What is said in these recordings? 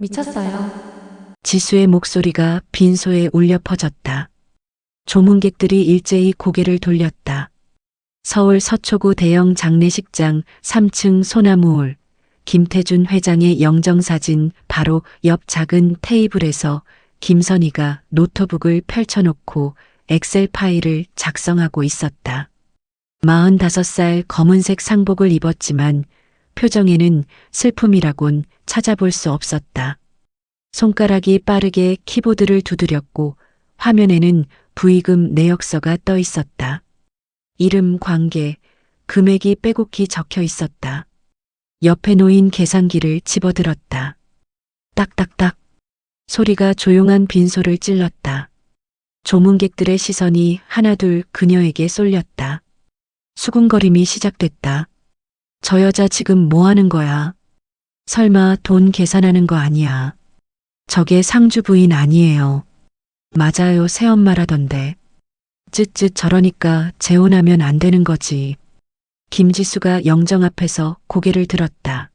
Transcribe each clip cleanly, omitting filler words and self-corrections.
미쳤어요. 지수의 목소리가 빈소에 울려 퍼졌다. 조문객들이 일제히 고개를 돌렸다. 서울 서초구 대형 장례식장 3층 소나무홀, 김태준 회장의 영정사진 바로 옆 작은 테이블에서 김선희가 노트북을 펼쳐놓고 엑셀 파일을 작성하고 있었다. 45살 검은색 상복을 입었지만 표정에는 슬픔이라곤 찾아볼 수 없었다. 손가락이 빠르게 키보드를 두드렸고 화면에는 부의금 내역서가 떠 있었다. 이름, 관계, 금액이 빼곡히 적혀 있었다. 옆에 놓인 계산기를 집어들었다. 딱딱딱 소리가 조용한 빈소를 찔렀다. 조문객들의 시선이 하나둘 그녀에게 쏠렸다. 수군거림이 시작됐다. 저 여자 지금 뭐 하는 거야? 설마 돈 계산하는 거 아니야? 저게 상주 부인 아니에요. 맞아요, 새엄마라던데. 쯧쯧 저러니까 재혼하면 안 되는 거지. 김지수가 영정 앞에서 고개를 들었다.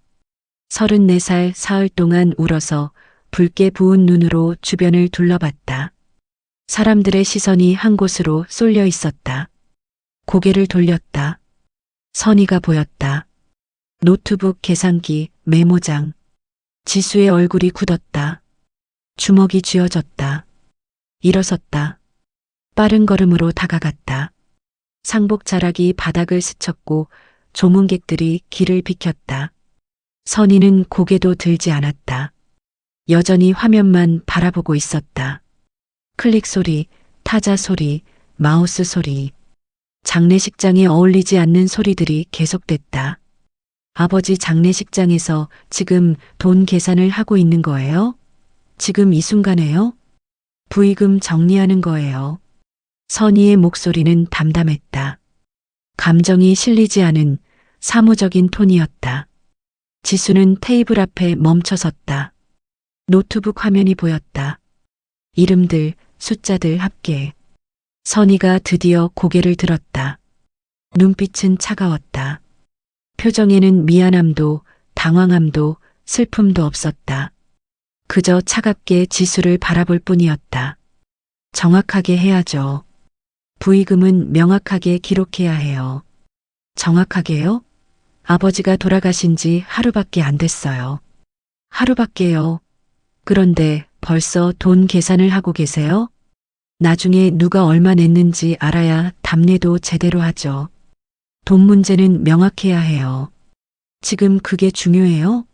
34살 사흘 동안 울어서 붉게 부은 눈으로 주변을 둘러봤다. 사람들의 시선이 한 곳으로 쏠려 있었다. 고개를 돌렸다. 선희가 보였다. 노트북, 계산기, 메모장. 지수의 얼굴이 굳었다. 주먹이 쥐어졌다. 일어섰다. 빠른 걸음으로 다가갔다. 상복 자락이 바닥을 스쳤고 조문객들이 길을 비켰다. 선희는 고개도 들지 않았다. 여전히 화면만 바라보고 있었다. 클릭 소리, 타자 소리, 마우스 소리. 장례식장에 어울리지 않는 소리들이 계속됐다. 아버지 장례식장에서 지금 돈 계산을 하고 있는 거예요? 지금 이 순간에요? 부의금 정리하는 거예요. 선희의 목소리는 담담했다. 감정이 실리지 않은 사무적인 톤이었다. 지수는 테이블 앞에 멈춰섰다. 노트북 화면이 보였다. 이름들, 숫자들 합계. 선희가 드디어 고개를 들었다. 눈빛은 차가웠다. 표정에는 미안함도 당황함도 슬픔도 없었다. 그저 차갑게 지수를 바라볼 뿐이었다. 정확하게 해야죠. 부의금은 명확하게 기록해야 해요. 정확하게요? 아버지가 돌아가신 지 하루밖에 안 됐어요. 하루밖에요. 그런데 벌써 돈 계산을 하고 계세요? 나중에 누가 얼마 냈는지 알아야 답례도 제대로 하죠. 돈 문제는 명확해야 해요. 지금 그게 중요해요?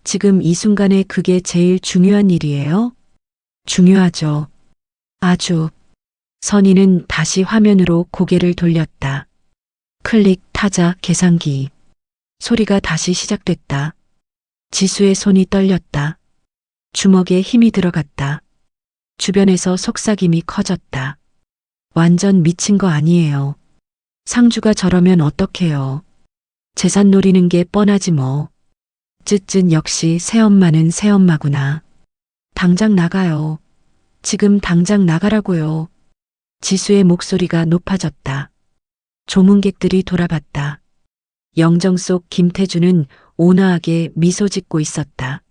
지금 이 순간에 그게 제일 중요한 일이에요? 중요하죠. 아주. 선희는 다시 화면으로 고개를 돌렸다. 클릭, 타자, 계산기. 소리가 다시 시작됐다. 지수의 손이 떨렸다. 주먹에 힘이 들어갔다. 주변에서 속삭임이 커졌다. 완전 미친 거 아니에요. 상주가 저러면 어떡해요. 재산 노리는 게 뻔하지 뭐. 쯧쯧 역시 새엄마는 새엄마구나. 당장 나가요. 지금 당장 나가라고요. 지수의 목소리가 높아졌다. 조문객들이 돌아봤다. 영정 속 김태준은 온화하게 미소 짓고 있었다.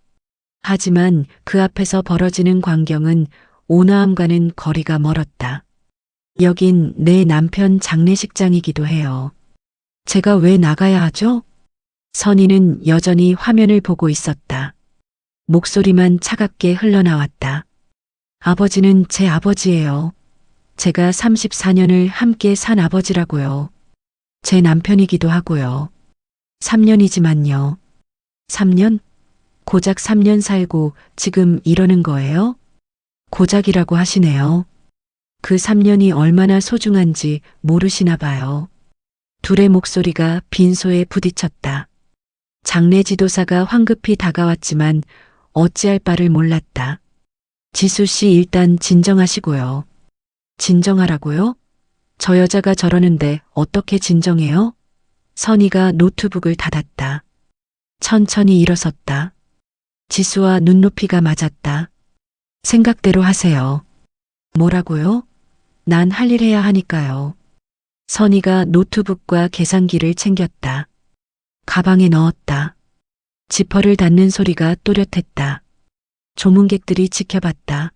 하지만 그 앞에서 벌어지는 광경은 온화함과는 거리가 멀었다. 여긴 내 남편 장례식장이기도 해요. 제가 왜 나가야 하죠? 선희는 여전히 화면을 보고 있었다. 목소리만 차갑게 흘러나왔다. 아버지는 제 아버지예요. 제가 34년을 함께 산 아버지라고요. 제 남편이기도 하고요. 3년이지만요. 3년? 고작 3년 살고 지금 이러는 거예요? 고작이라고 하시네요. 그 3년이 얼마나 소중한지 모르시나 봐요. 둘의 목소리가 빈소에 부딪혔다. 장례 지도사가 황급히 다가왔지만 어찌할 바를 몰랐다. 지수 씨 일단 진정하시고요. 진정하라고요? 저 여자가 저러는데 어떻게 진정해요? 선희가 노트북을 닫았다. 천천히 일어섰다. 지수와 눈높이가 맞았다. 생각대로 하세요. 뭐라고요? 난 할 일 해야 하니까요. 선희가 노트북과 계산기를 챙겼다. 가방에 넣었다. 지퍼를 닫는 소리가 또렷했다. 조문객들이 지켜봤다.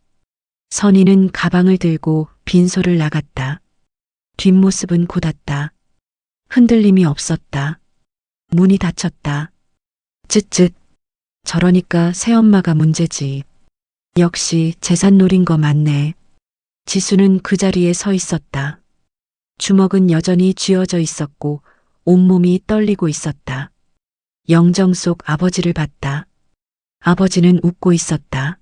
선희는 가방을 들고 빈소를 나갔다. 뒷모습은 굳었다. 흔들림이 없었다. 문이 닫혔다. 쯧쯧. 저러니까 새엄마가 문제지. 역시 재산 노린 거 맞네. 지수는 그 자리에 서 있었다. 주먹은 여전히 쥐어져 있었고 온몸이 떨리고 있었다. 영정 속 아버지를 봤다. 아버지는 웃고 있었다.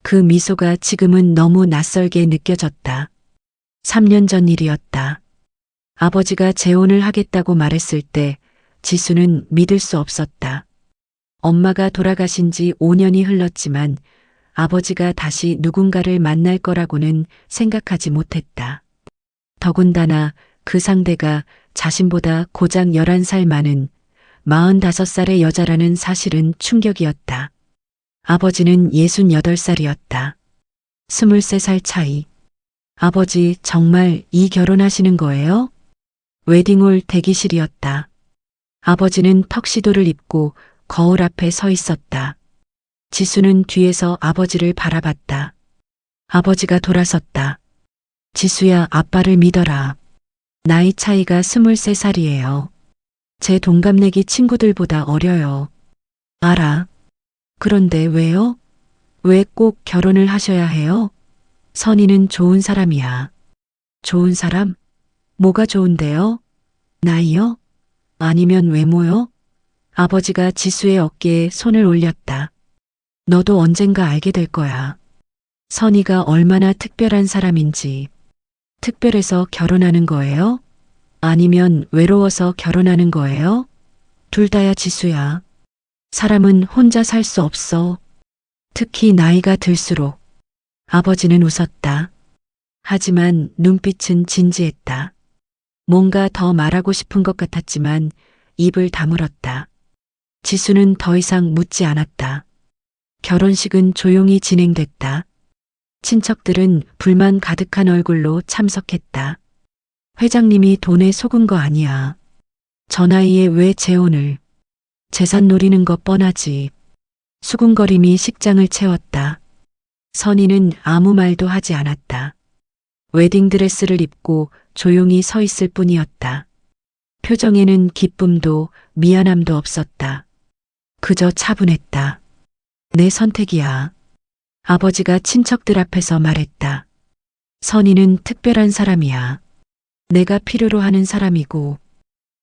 그 미소가 지금은 너무 낯설게 느껴졌다. 3년 전 일이었다. 아버지가 재혼을 하겠다고 말했을 때 지수는 믿을 수 없었다. 엄마가 돌아가신 지 5년이 흘렀지만 아버지가 다시 누군가를 만날 거라고는 생각하지 못했다. 더군다나 그 상대가 자신보다 고작 11살 많은 45살의 여자라는 사실은 충격이었다. 아버지는 68살이었다. 23살 차이. 아버지 정말 이 결혼하시는 거예요? 웨딩홀 대기실이었다. 아버지는 턱시도를 입고 거울 앞에 서 있었다. 지수는 뒤에서 아버지를 바라봤다. 아버지가 돌아섰다. 지수야, 아빠를 믿어라. 나이 차이가 23살이에요. 제 동갑내기 친구들보다 어려요. 알아. 그런데 왜요? 왜 꼭 결혼을 하셔야 해요? 선희는 좋은 사람이야. 좋은 사람? 뭐가 좋은데요? 나이요? 아니면 외모요? 아버지가 지수의 어깨에 손을 올렸다. 너도 언젠가 알게 될 거야. 선희가 얼마나 특별한 사람인지. 특별해서 결혼하는 거예요? 아니면 외로워서 결혼하는 거예요? 둘 다야 지수야. 사람은 혼자 살 수 없어. 특히 나이가 들수록. 아버지는 웃었다. 하지만 눈빛은 진지했다. 뭔가 더 말하고 싶은 것 같았지만 입을 다물었다. 지수는 더 이상 묻지 않았다. 결혼식은 조용히 진행됐다. 친척들은 불만 가득한 얼굴로 참석했다. 회장님이 돈에 속은 거 아니야. 저 나이에 왜 재혼을. 재산 노리는 거 뻔하지. 수군거림이 식장을 채웠다. 선희는 아무 말도 하지 않았다. 웨딩드레스를 입고 조용히 서 있을 뿐이었다. 표정에는 기쁨도 미안함도 없었다. 그저 차분했다. 내 선택이야. 아버지가 친척들 앞에서 말했다. 선희는 특별한 사람이야. 내가 필요로 하는 사람이고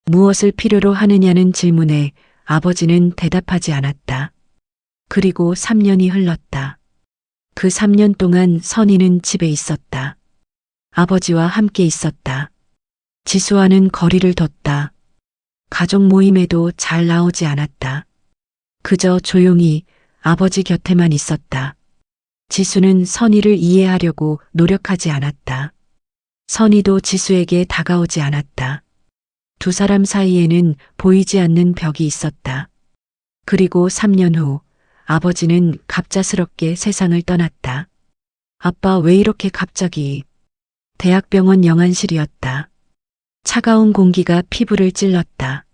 무엇을 필요로 하느냐는 질문에 아버지는 대답하지 않았다. 그리고 3년이 흘렀다. 그 3년 동안 선희는 집에 있었다. 아버지와 함께 있었다. 지수와는 거리를 뒀다. 가족 모임에도 잘 나오지 않았다. 그저 조용히 아버지 곁에만 있었다. 지수는 선희를 이해하려고 노력하지 않았다. 선희도 지수에게 다가오지 않았다. 두 사람 사이에는 보이지 않는 벽이 있었다. 그리고 3년 후 아버지는 갑작스럽게 세상을 떠났다. 아빠 왜 이렇게 갑자기. 대학병원 영안실이었다. 차가운 공기가 피부를 찔렀다.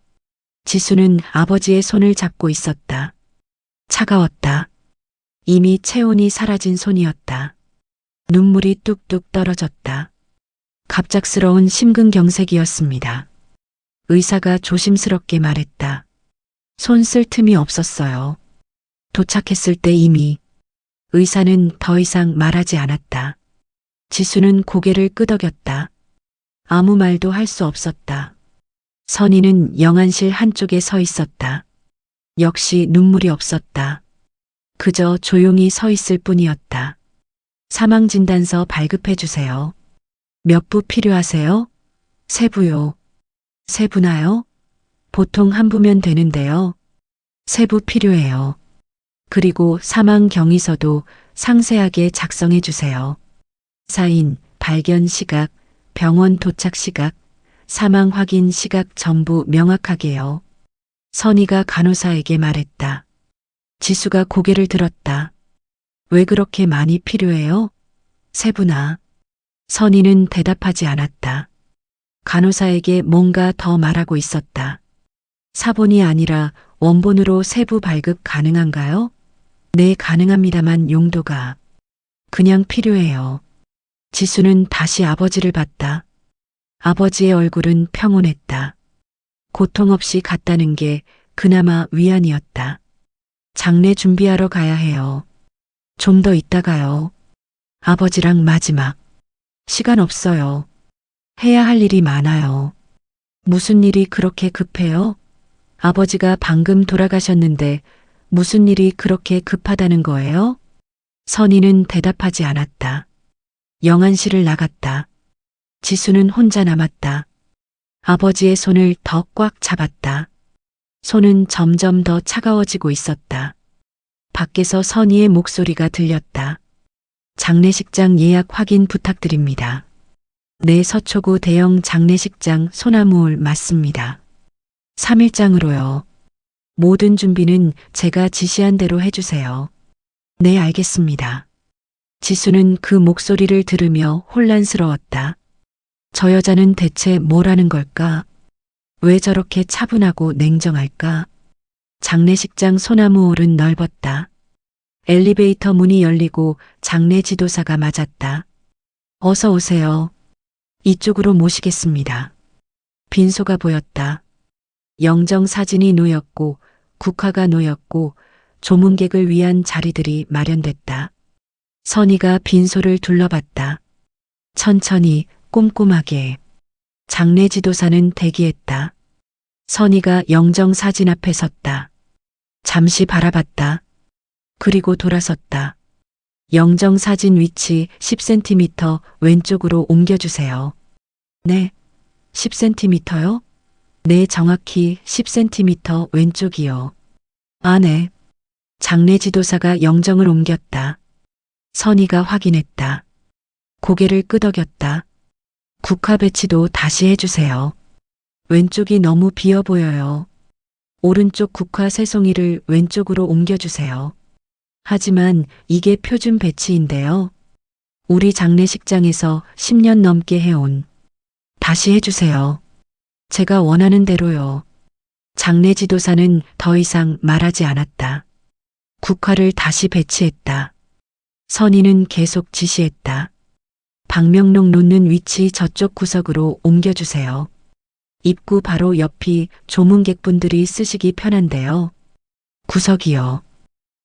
지수는 아버지의 손을 잡고 있었다. 차가웠다. 이미 체온이 사라진 손이었다. 눈물이 뚝뚝 떨어졌다. 갑작스러운 심근경색이었습니다. 의사가 조심스럽게 말했다. 손 쓸 틈이 없었어요. 도착했을 때 이미. 의사는 더 이상 말하지 않았다. 지수는 고개를 끄덕였다. 아무 말도 할 수 없었다. 선희는 영안실 한쪽에 서 있었다. 역시 눈물이 없었다. 그저 조용히 서 있을 뿐이었다. 사망진단서 발급해 주세요. 몇 부 필요하세요? 세 부요. 세 부나요? 보통 한 부면 되는데요. 세 부 필요해요. 그리고 사망 경위서도 상세하게 작성해 주세요. 사인, 발견 시각, 병원 도착 시각, 사망 확인 시각 전부 명확하게요. 선희가 간호사에게 말했다. 지수가 고개를 들었다. 왜 그렇게 많이 필요해요? 세 부나. 선희는 대답하지 않았다. 간호사에게 뭔가 더 말하고 있었다. 사본이 아니라 원본으로 세부 발급 가능한가요? 네, 가능합니다만 용도가 그냥 필요해요. 지수는 다시 아버지를 봤다. 아버지의 얼굴은 평온했다. 고통 없이 갔다는 게 그나마 위안이었다. 장례 준비하러 가야 해요. 좀 더 있다가요. 아버지랑 마지막. 시간 없어요. 해야 할 일이 많아요. 무슨 일이 그렇게 급해요? 아버지가 방금 돌아가셨는데 무슨 일이 그렇게 급하다는 거예요? 선희는 대답하지 않았다. 영안실을 나갔다. 지수는 혼자 남았다. 아버지의 손을 더 꽉 잡았다. 손은 점점 더 차가워지고 있었다. 밖에서 선희의 목소리가 들렸다. 장례식장 예약 확인 부탁드립니다. 네, 서초구 대형 장례식장 소나무홀 맞습니다. 3일장으로요. 모든 준비는 제가 지시한 대로 해주세요. 네, 알겠습니다. 지수는 그 목소리를 들으며 혼란스러웠다. 저 여자는 대체 뭐라는 걸까? 왜 저렇게 차분하고 냉정할까? 장례식장 소나무홀은 넓었다. 엘리베이터 문이 열리고 장례 지도사가 맞았다. 어서 오세요. 이쪽으로 모시겠습니다. 빈소가 보였다. 영정 사진이 놓였고 국화가 놓였고 조문객을 위한 자리들이 마련됐다. 선희가 빈소를 둘러봤다. 천천히 꼼꼼하게. 장례 지도사는 대기했다. 선희가 영정 사진 앞에 섰다. 잠시 바라봤다. 그리고 돌아섰다. 영정 사진 위치 10cm 왼쪽으로 옮겨주세요. 네, 10cm요? 네, 정확히 10cm 왼쪽이요. 아, 네. 장례 지도사가 영정을 옮겼다. 선희가 확인했다. 고개를 끄덕였다. 국화 배치도 다시 해주세요. 왼쪽이 너무 비어 보여요. 오른쪽 국화 세 송이를 왼쪽으로 옮겨주세요. 하지만 이게 표준 배치인데요. 우리 장례식장에서 10년 넘게 해온. 다시 해주세요. 제가 원하는 대로요. 장례 지도사는 더 이상 말하지 않았다. 국화를 다시 배치했다. 선희는 계속 지시했다. 방명록 놓는 위치 저쪽 구석으로 옮겨주세요. 입구 바로 옆이 조문객분들이 쓰시기 편한데요. 구석이요.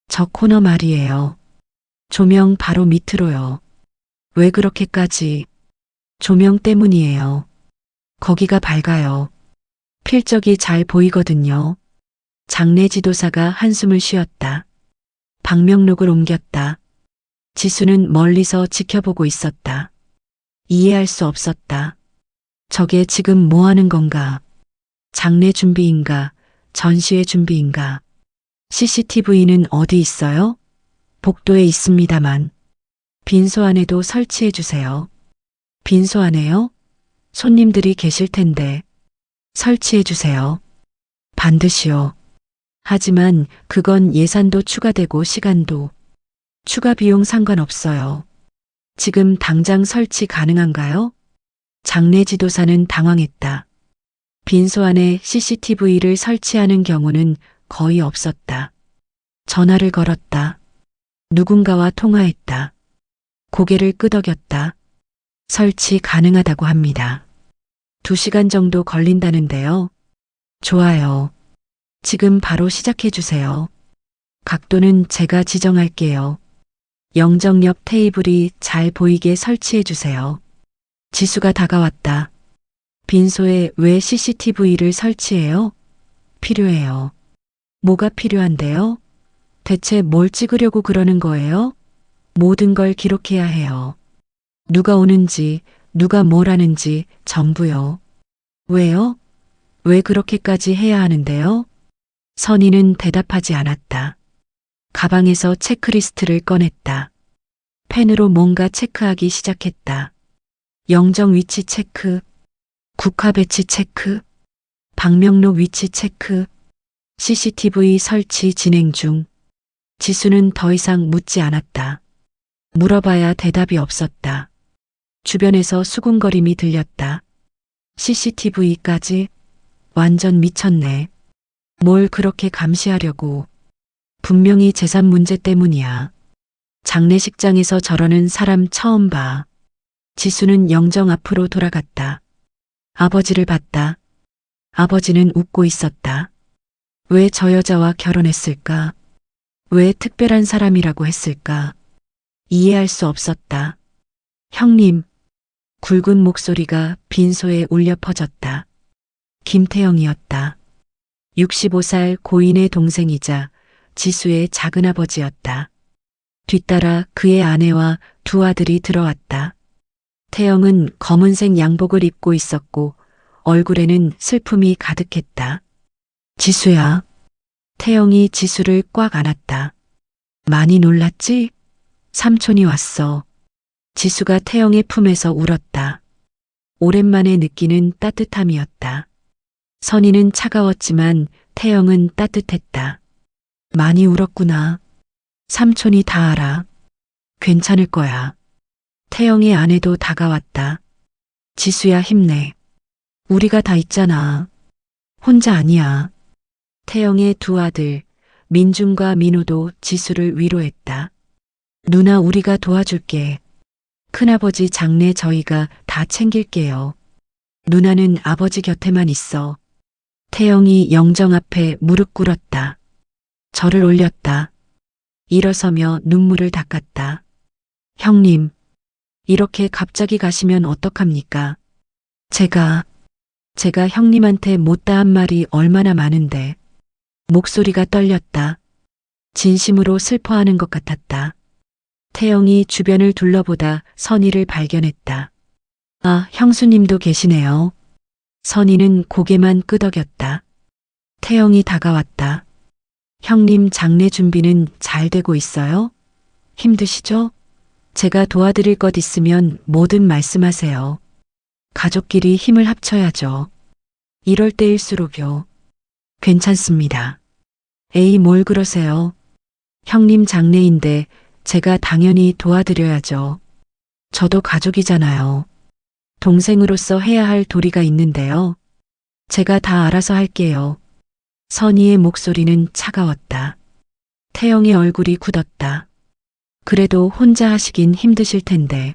저 코너 말이에요. 조명 바로 밑으로요. 왜 그렇게까지? 조명 때문이에요. 거기가 밝아요. 필적이 잘 보이거든요. 장례 지도사가 한숨을 쉬었다. 방명록을 옮겼다. 지수는 멀리서 지켜보고 있었다. 이해할 수 없었다. 저게 지금 뭐 하는 건가? 장례 준비인가? 전시회 준비인가? CCTV는 어디 있어요? 복도에 있습니다만. 빈소 안에도 설치해 주세요. 빈소 안에요? 손님들이 계실 텐데. 설치해 주세요. 반드시요. 하지만 그건 예산도 추가되고 시간도. 추가 비용 상관없어요. 지금 당장 설치 가능한가요? 장례 지도사는 당황했다. 빈소 안에 CCTV를 설치하는 경우는 거의 없었다. 전화를 걸었다. 누군가와 통화했다. 고개를 끄덕였다. 설치 가능하다고 합니다. 2시간 정도 걸린다는데요. 좋아요. 지금 바로 시작해 주세요. 각도는 제가 지정할게요. 영정 옆 테이블이 잘 보이게 설치해 주세요. 지수가 다가왔다. 빈소에 왜 CCTV를 설치해요? 필요해요. 뭐가 필요한데요? 대체 뭘 찍으려고 그러는 거예요? 모든 걸 기록해야 해요. 누가 오는지, 누가 뭘 하는지 전부요. 왜요? 왜 그렇게까지 해야 하는데요? 선희는 대답하지 않았다. 가방에서 체크리스트를 꺼냈다. 펜으로 뭔가 체크하기 시작했다. 영정 위치 체크, 국화 배치 체크, 방명록 위치 체크, CCTV 설치 진행 중. 지수는 더 이상 묻지 않았다. 물어봐야 대답이 없었다. 주변에서 수군거림이 들렸다. CCTV까지? 완전 미쳤네. 뭘 그렇게 감시하려고. 분명히 재산 문제 때문이야. 장례식장에서 저러는 사람 처음 봐. 지수는 영정 앞으로 돌아갔다. 아버지를 봤다. 아버지는 웃고 있었다. 왜 저 여자와 결혼했을까? 왜 특별한 사람이라고 했을까? 이해할 수 없었다. 형님, 굵은 목소리가 빈소에 울려 퍼졌다. 김태영이었다. 65살 고인의 동생이자 지수의 작은아버지였다. 뒤따라 그의 아내와 두 아들이 들어왔다. 태영은 검은색 양복을 입고 있었고 얼굴에는 슬픔이 가득했다. 지수야. 태영이 지수를 꽉 안았다. 많이 놀랐지? 삼촌이 왔어. 지수가 태영의 품에서 울었다. 오랜만에 느끼는 따뜻함이었다. 선희는 차가웠지만 태영은 따뜻했다. 많이 울었구나. 삼촌이 다 알아. 괜찮을 거야. 태영의 아내도 다가왔다. 지수야 힘내. 우리가 다 있잖아. 혼자 아니야. 태영의 두 아들 민준과 민호도 지수를 위로했다. 누나 우리가 도와줄게. 큰아버지 장례 저희가 다 챙길게요. 누나는 아버지 곁에만 있어. 태영이 영정 앞에 무릎 꿇었다. 절을 올렸다. 일어서며 눈물을 닦았다. 형님, 이렇게 갑자기 가시면 어떡합니까? 제가 형님한테 못다 한 말이 얼마나 많은데. 목소리가 떨렸다. 진심으로 슬퍼하는 것 같았다. 태영이 주변을 둘러보다 선희를 발견했다. 아, 형수님도 계시네요. 선희는 고개만 끄덕였다. 태영이 다가왔다. 형님 장례 준비는 잘 되고 있어요? 힘드시죠? 제가 도와드릴 것 있으면 뭐든 말씀하세요. 가족끼리 힘을 합쳐야죠. 이럴 때일수록요. 괜찮습니다. 에이, 뭘 그러세요? 형님 장례인데 제가 당연히 도와드려야죠. 저도 가족이잖아요. 동생으로서 해야 할 도리가 있는데요. 제가 다 알아서 할게요. 선희의 목소리는 차가웠다. 태영의 얼굴이 굳었다. 그래도 혼자 하시긴 힘드실 텐데.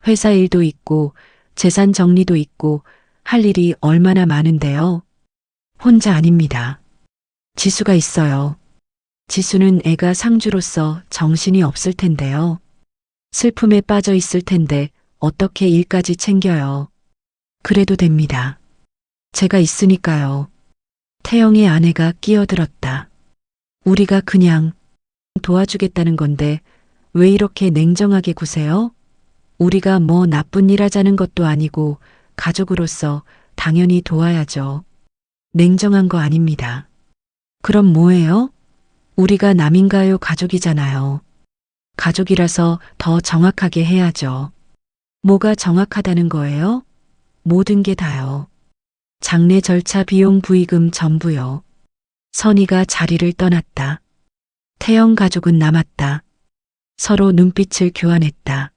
회사 일도 있고 재산 정리도 있고 할 일이 얼마나 많은데요. 혼자 아닙니다. 지수가 있어요. 지수는 애가 상주로서 정신이 없을 텐데요. 슬픔에 빠져 있을 텐데 어떻게 일까지 챙겨요. 그래도 됩니다. 제가 있으니까요. 태영의 아내가 끼어들었다. 우리가 그냥 도와주겠다는 건데 왜 이렇게 냉정하게 구세요? 우리가 뭐 나쁜 일 하자는 것도 아니고 가족으로서 당연히 도와야죠. 냉정한 거 아닙니다. 그럼 뭐예요? 우리가 남인가요? 가족이잖아요. 가족이라서 더 정확하게 해야죠. 뭐가 정확하다는 거예요? 모든 게 다요. 장례 절차 비용 부의금 전부요. 선희가 자리를 떠났다. 태영 가족은 남았다. 서로 눈빛을 교환했다.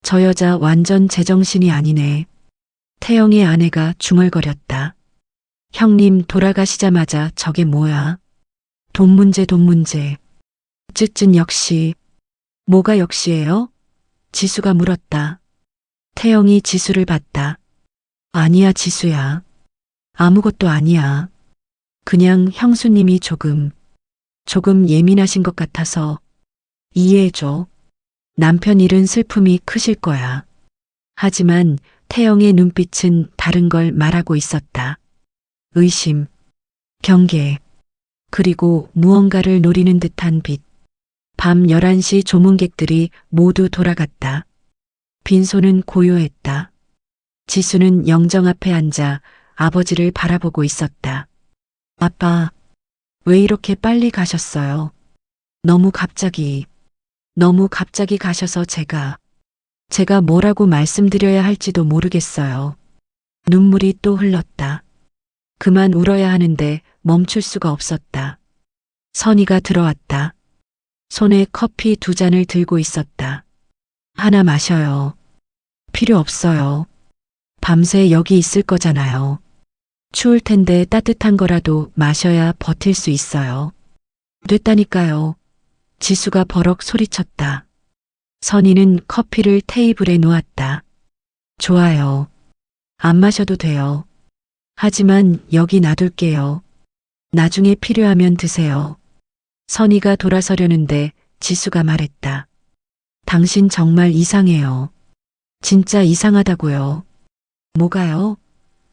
저 여자 완전 제정신이 아니네. 태영의 아내가 중얼거렸다. 형님 돌아가시자마자 저게 뭐야? 돈 문제 돈 문제. 쯧쯧 역시. 뭐가 역시예요? 지수가 물었다. 태영이 지수를 봤다. 아니야 지수야. 아무것도 아니야. 그냥 형수님이 조금 예민하신 것 같아서 이해해줘. 남편 잃은 슬픔이 크실 거야. 하지만 태영의 눈빛은 다른 걸 말하고 있었다. 의심, 경계, 그리고 무언가를 노리는 듯한 빛. 밤 11시 조문객들이 모두 돌아갔다. 빈소는 고요했다. 지수는 영정 앞에 앉아 아버지를 바라보고 있었다. 아빠, 왜 이렇게 빨리 가셨어요? 너무 갑자기 가셔서 제가 뭐라고 말씀드려야 할지도 모르겠어요. 눈물이 또 흘렀다. 그만 울어야 하는데 멈출 수가 없었다. 선희가 들어왔다. 손에 커피 2잔을 들고 있었다. 하나 마셔요. 필요 없어요. 밤새 여기 있을 거잖아요. 추울 텐데 따뜻한 거라도 마셔야 버틸 수 있어요. 됐다니까요. 지수가 버럭 소리쳤다. 선희는 커피를 테이블에 놓았다. 좋아요. 안 마셔도 돼요. 하지만 여기 놔둘게요. 나중에 필요하면 드세요. 선희가 돌아서려는데 지수가 말했다. 당신 정말 이상해요. 진짜 이상하다고요. 뭐가요?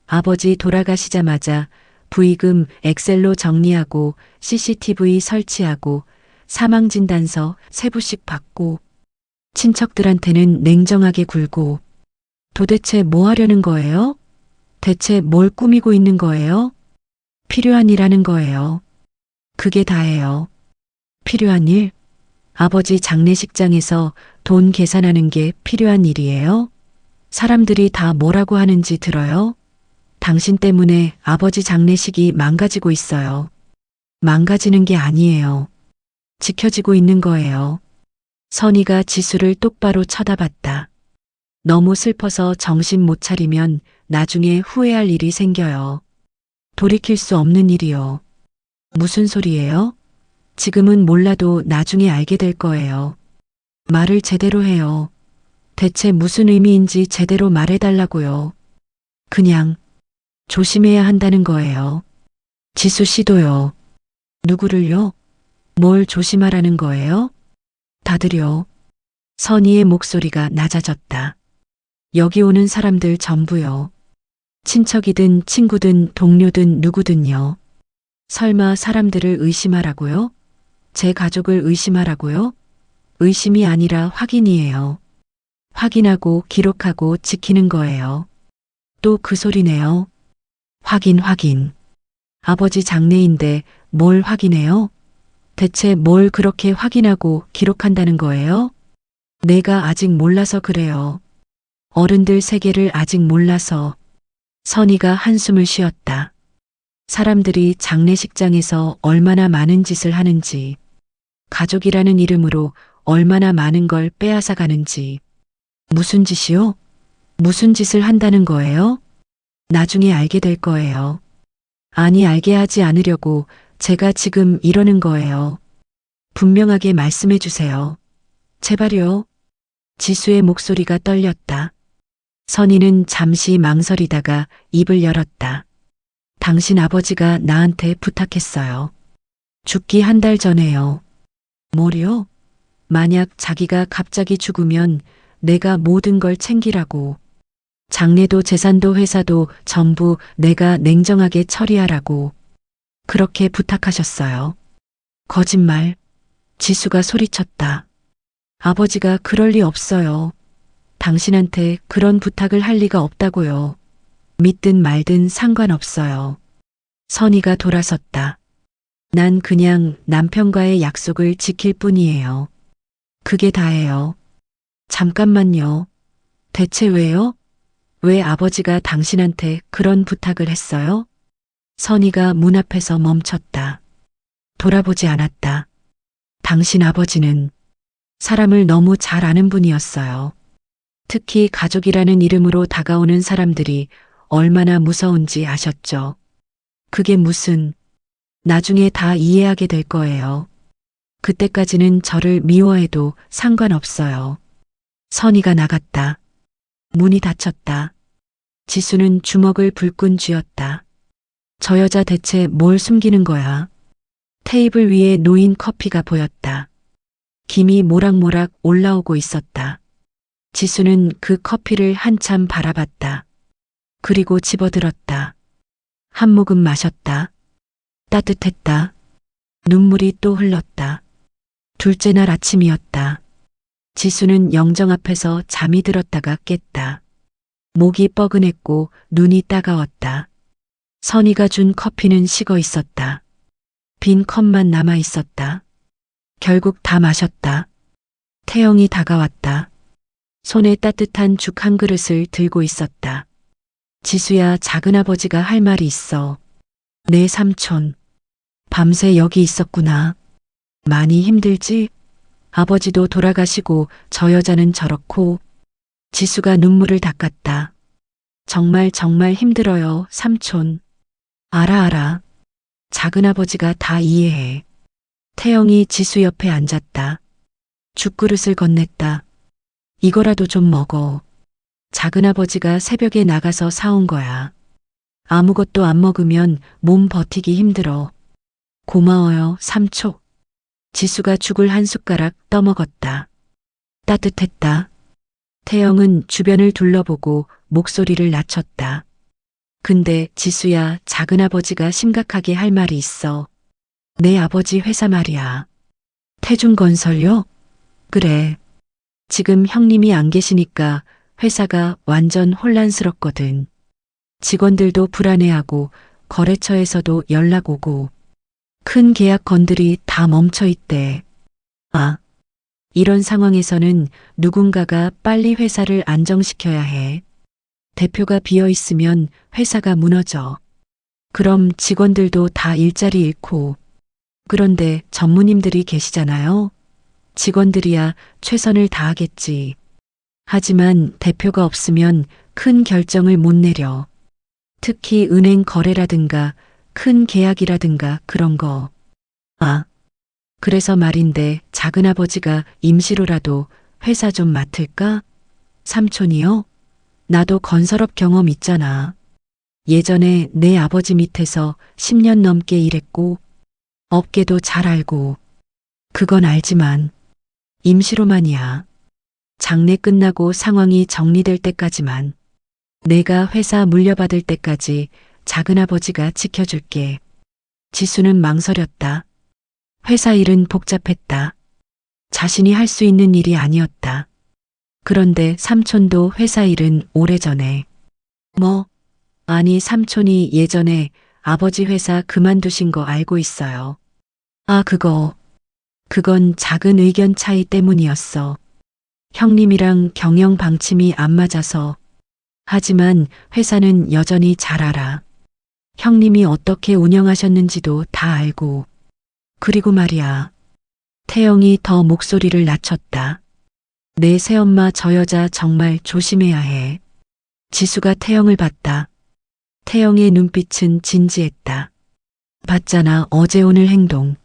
아버지 돌아가시자마자 부의금 엑셀로 정리하고 CCTV 설치하고 사망진단서 세부씩 받고 친척들한테는 냉정하게 굴고 도대체 뭐 하려는 거예요? 대체 뭘 꾸미고 있는 거예요? 필요한 일 하는 거예요. 그게 다예요. 필요한 일? 아버지 장례식장에서 돈 계산하는 게 필요한 일이에요? 사람들이 다 뭐라고 하는지 들어요? 당신 때문에 아버지 장례식이 망가지고 있어요. 망가지는 게 아니에요. 지켜지고 있는 거예요. 선희가 지수를 똑바로 쳐다봤다. 너무 슬퍼서 정신 못 차리면 나중에 후회할 일이 생겨요. 돌이킬 수 없는 일이요. 무슨 소리예요? 지금은 몰라도 나중에 알게 될 거예요. 말을 제대로 해요. 대체 무슨 의미인지 제대로 말해달라고요. 그냥 조심해야 한다는 거예요. 지수 씨도요. 누구를요? 뭘 조심하라는 거예요? 다들요. 선희의 목소리가 낮아졌다. 여기 오는 사람들 전부요. 친척이든 친구든 동료든 누구든요. 설마 사람들을 의심하라고요? 제 가족을 의심하라고요? 의심이 아니라 확인이에요. 확인하고 기록하고 지키는 거예요. 또 그 소리네요. 확인. 아버지 장례인데 뭘 확인해요? 대체 뭘 그렇게 확인하고 기록한다는 거예요? 내가 아직 몰라서 그래요. 어른들 세계를 아직 몰라서. 선희가 한숨을 쉬었다. 사람들이 장례식장에서 얼마나 많은 짓을 하는지, 가족이라는 이름으로 얼마나 많은 걸 빼앗아 가는지. 무슨 짓이요? 무슨 짓을 한다는 거예요? 나중에 알게 될 거예요. 아니, 알게 하지 않으려고 제가 지금 이러는 거예요. 분명하게 말씀해 주세요. 제발요. 지수의 목소리가 떨렸다. 선희는 잠시 망설이다가 입을 열었다. 당신 아버지가 나한테 부탁했어요. 죽기 한 달 전에요. 뭐요? 만약 자기가 갑자기 죽으면 내가 모든 걸 챙기라고. 장례도 재산도 회사도 전부 내가 냉정하게 처리하라고. 그렇게 부탁하셨어요. 거짓말. 지수가 소리쳤다. 아버지가 그럴 리 없어요. 당신한테 그런 부탁을 할 리가 없다고요. 믿든 말든 상관없어요. 선희가 돌아섰다. 난 그냥 남편과의 약속을 지킬 뿐이에요. 그게 다예요. 잠깐만요. 대체 왜요? 왜 아버지가 당신한테 그런 부탁을 했어요? 선희가 문 앞에서 멈췄다. 돌아보지 않았다. 당신 아버지는 사람을 너무 잘 아는 분이었어요. 특히 가족이라는 이름으로 다가오는 사람들이 얼마나 무서운지 아셨죠. 그게 무슨, 나중에 다 이해하게 될 거예요. 그때까지는 저를 미워해도 상관없어요. 선희가 나갔다. 문이 닫혔다. 지수는 주먹을 불끈 쥐었다. 저 여자 대체 뭘 숨기는 거야? 테이블 위에 놓인 커피가 보였다. 김이 모락모락 올라오고 있었다. 지수는 그 커피를 한참 바라봤다. 그리고 집어들었다. 한 모금 마셨다. 따뜻했다. 눈물이 또 흘렀다. 둘째 날 아침이었다. 지수는 영정 앞에서 잠이 들었다가 깼다. 목이 뻐근했고 눈이 따가웠다. 선희가 준 커피는 식어 있었다. 빈 컵만 남아 있었다. 결국 다 마셨다. 태영이 다가왔다. 손에 따뜻한 죽 한 그릇을 들고 있었다. 지수야, 작은아버지가 할 말이 있어. 내 삼촌. 밤새 여기 있었구나. 많이 힘들지? 아버지도 돌아가시고 저 여자는 저렇고. 지수가 눈물을 닦았다. 정말 힘들어요, 삼촌. 알아. 작은아버지가 다 이해해. 태영이 지수 옆에 앉았다. 죽그릇을 건넸다. 이거라도 좀 먹어. 작은아버지가 새벽에 나가서 사온 거야. 아무것도 안 먹으면 몸 버티기 힘들어. 고마워요, 삼촌. 지수가 죽을 한 숟가락 떠먹었다. 따뜻했다. 태영은 주변을 둘러보고 목소리를 낮췄다. 근데 지수야, 작은아버지가 심각하게 할 말이 있어. 내 아버지 회사 말이야. 태중건설요? 그래. 지금 형님이 안 계시니까 회사가 완전 혼란스럽거든. 직원들도 불안해하고 거래처에서도 연락 오고 큰 계약 건들이 다 멈춰 있대. 아, 이런 상황에서는 누군가가 빨리 회사를 안정시켜야 해. 대표가 비어 있으면 회사가 무너져. 그럼 직원들도 다 일자리 잃고. 그런데 전무님들이 계시잖아요. 직원들이야 최선을 다하겠지. 하지만 대표가 없으면 큰 결정을 못 내려. 특히 은행 거래라든가 큰 계약이라든가 그런 거. 아, 그래서 말인데 작은아버지가 임시로라도 회사 좀 맡을까? 삼촌이요? 나도 건설업 경험 있잖아. 예전에 내 아버지 밑에서 10년 넘게 일했고 업계도 잘 알고. 그건 알지만 임시로만이야. 장례 끝나고 상황이 정리될 때까지만. 내가 회사 물려받을 때까지 작은아버지가 지켜줄게. 지수는 망설였다. 회사 일은 복잡했다. 자신이 할 수 있는 일이 아니었다. 그런데 삼촌도 회사 일은 오래전에. 뭐? 아니, 삼촌이 예전에 아버지 회사 그만두신 거 알고 있어요. 아, 그건 작은 의견 차이 때문이었어. 형님이랑 경영 방침이 안 맞아서. 하지만 회사는 여전히 잘 알아. 형님이 어떻게 운영하셨는지도 다 알고. 그리고 말이야. 태영이 더 목소리를 낮췄다. 내 새엄마 저 여자 정말 조심해야 해. 지수가 태영을 봤다. 태영의 눈빛은 진지했다. 봤잖아, 어제 오늘 행동.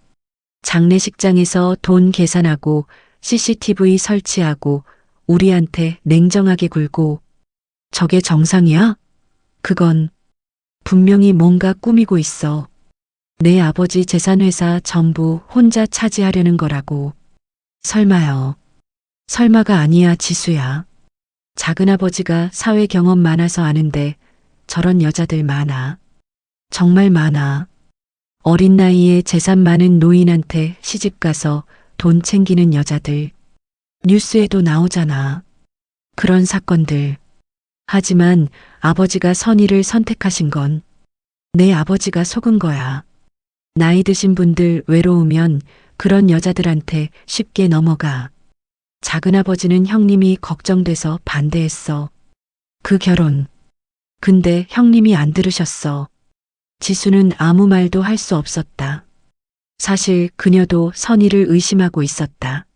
장례식장에서 돈 계산하고 CCTV 설치하고 우리한테 냉정하게 굴고. 저게 정상이야? 그건 분명히 뭔가 꾸미고 있어. 내 아버지 재산회사 전부 혼자 차지하려는 거라고. 설마요. 설마가 아니야, 지수야. 작은아버지가 사회 경험 많아서 아는데 저런 여자들 많아. 정말 많아. 어린 나이에 재산 많은 노인한테 시집가서 돈 챙기는 여자들. 뉴스에도 나오잖아. 그런 사건들. 하지만 아버지가 선의를 선택하신 건 내 아버지가 속은 거야. 나이 드신 분들 외로우면 그런 여자들한테 쉽게 넘어가. 작은아버지는 형님이 걱정돼서 반대했어. 그 결혼. 근데 형님이 안 들으셨어. 지수는 아무 말도 할 수 없었다. 사실 그녀도 선의를 의심하고 있었다.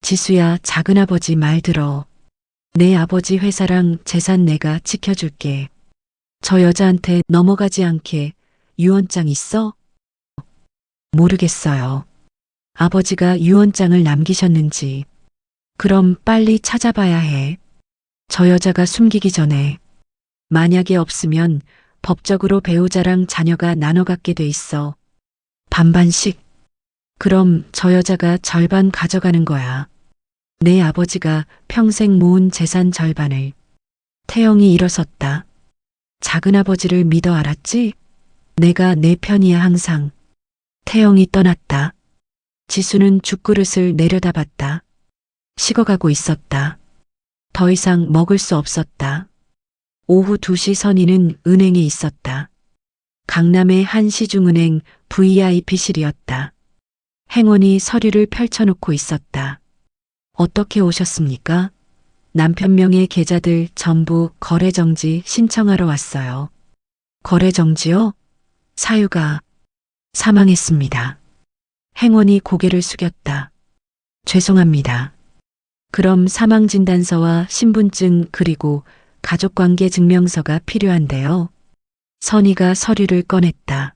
지수야, 작은아버지 말 들어. 내 아버지 회사랑 재산 내가 지켜줄게. 저 여자한테 넘어가지 않게 유언장 있어? 모르겠어요. 아버지가 유언장을 남기셨는지. 그럼 빨리 찾아봐야 해. 저 여자가 숨기기 전에. 만약에 없으면 법적으로 배우자랑 자녀가 나눠 갖게 돼 있어. 반반씩. 그럼 저 여자가 절반 가져가는 거야. 내 아버지가 평생 모은 재산 절반을. 태영이 일어섰다. 작은아버지를 믿어, 알았지? 내가 내 편이야, 항상. 태영이 떠났다. 지수는 죽그릇을 내려다봤다. 식어가고 있었다. 더 이상 먹을 수 없었다. 오후 2시 선의는 은행에 있었다. 강남의 한 시중은행 VIP실이었다. 행원이 서류를 펼쳐놓고 있었다. 어떻게 오셨습니까? 남편 명의 계좌들 전부 거래정지 신청하러 왔어요. 거래정지요? 사유가 사망했습니다. 행원이 고개를 숙였다. 죄송합니다. 그럼 사망진단서와 신분증 그리고 가족관계 증명서가 필요한데요. 선희가 서류를 꺼냈다.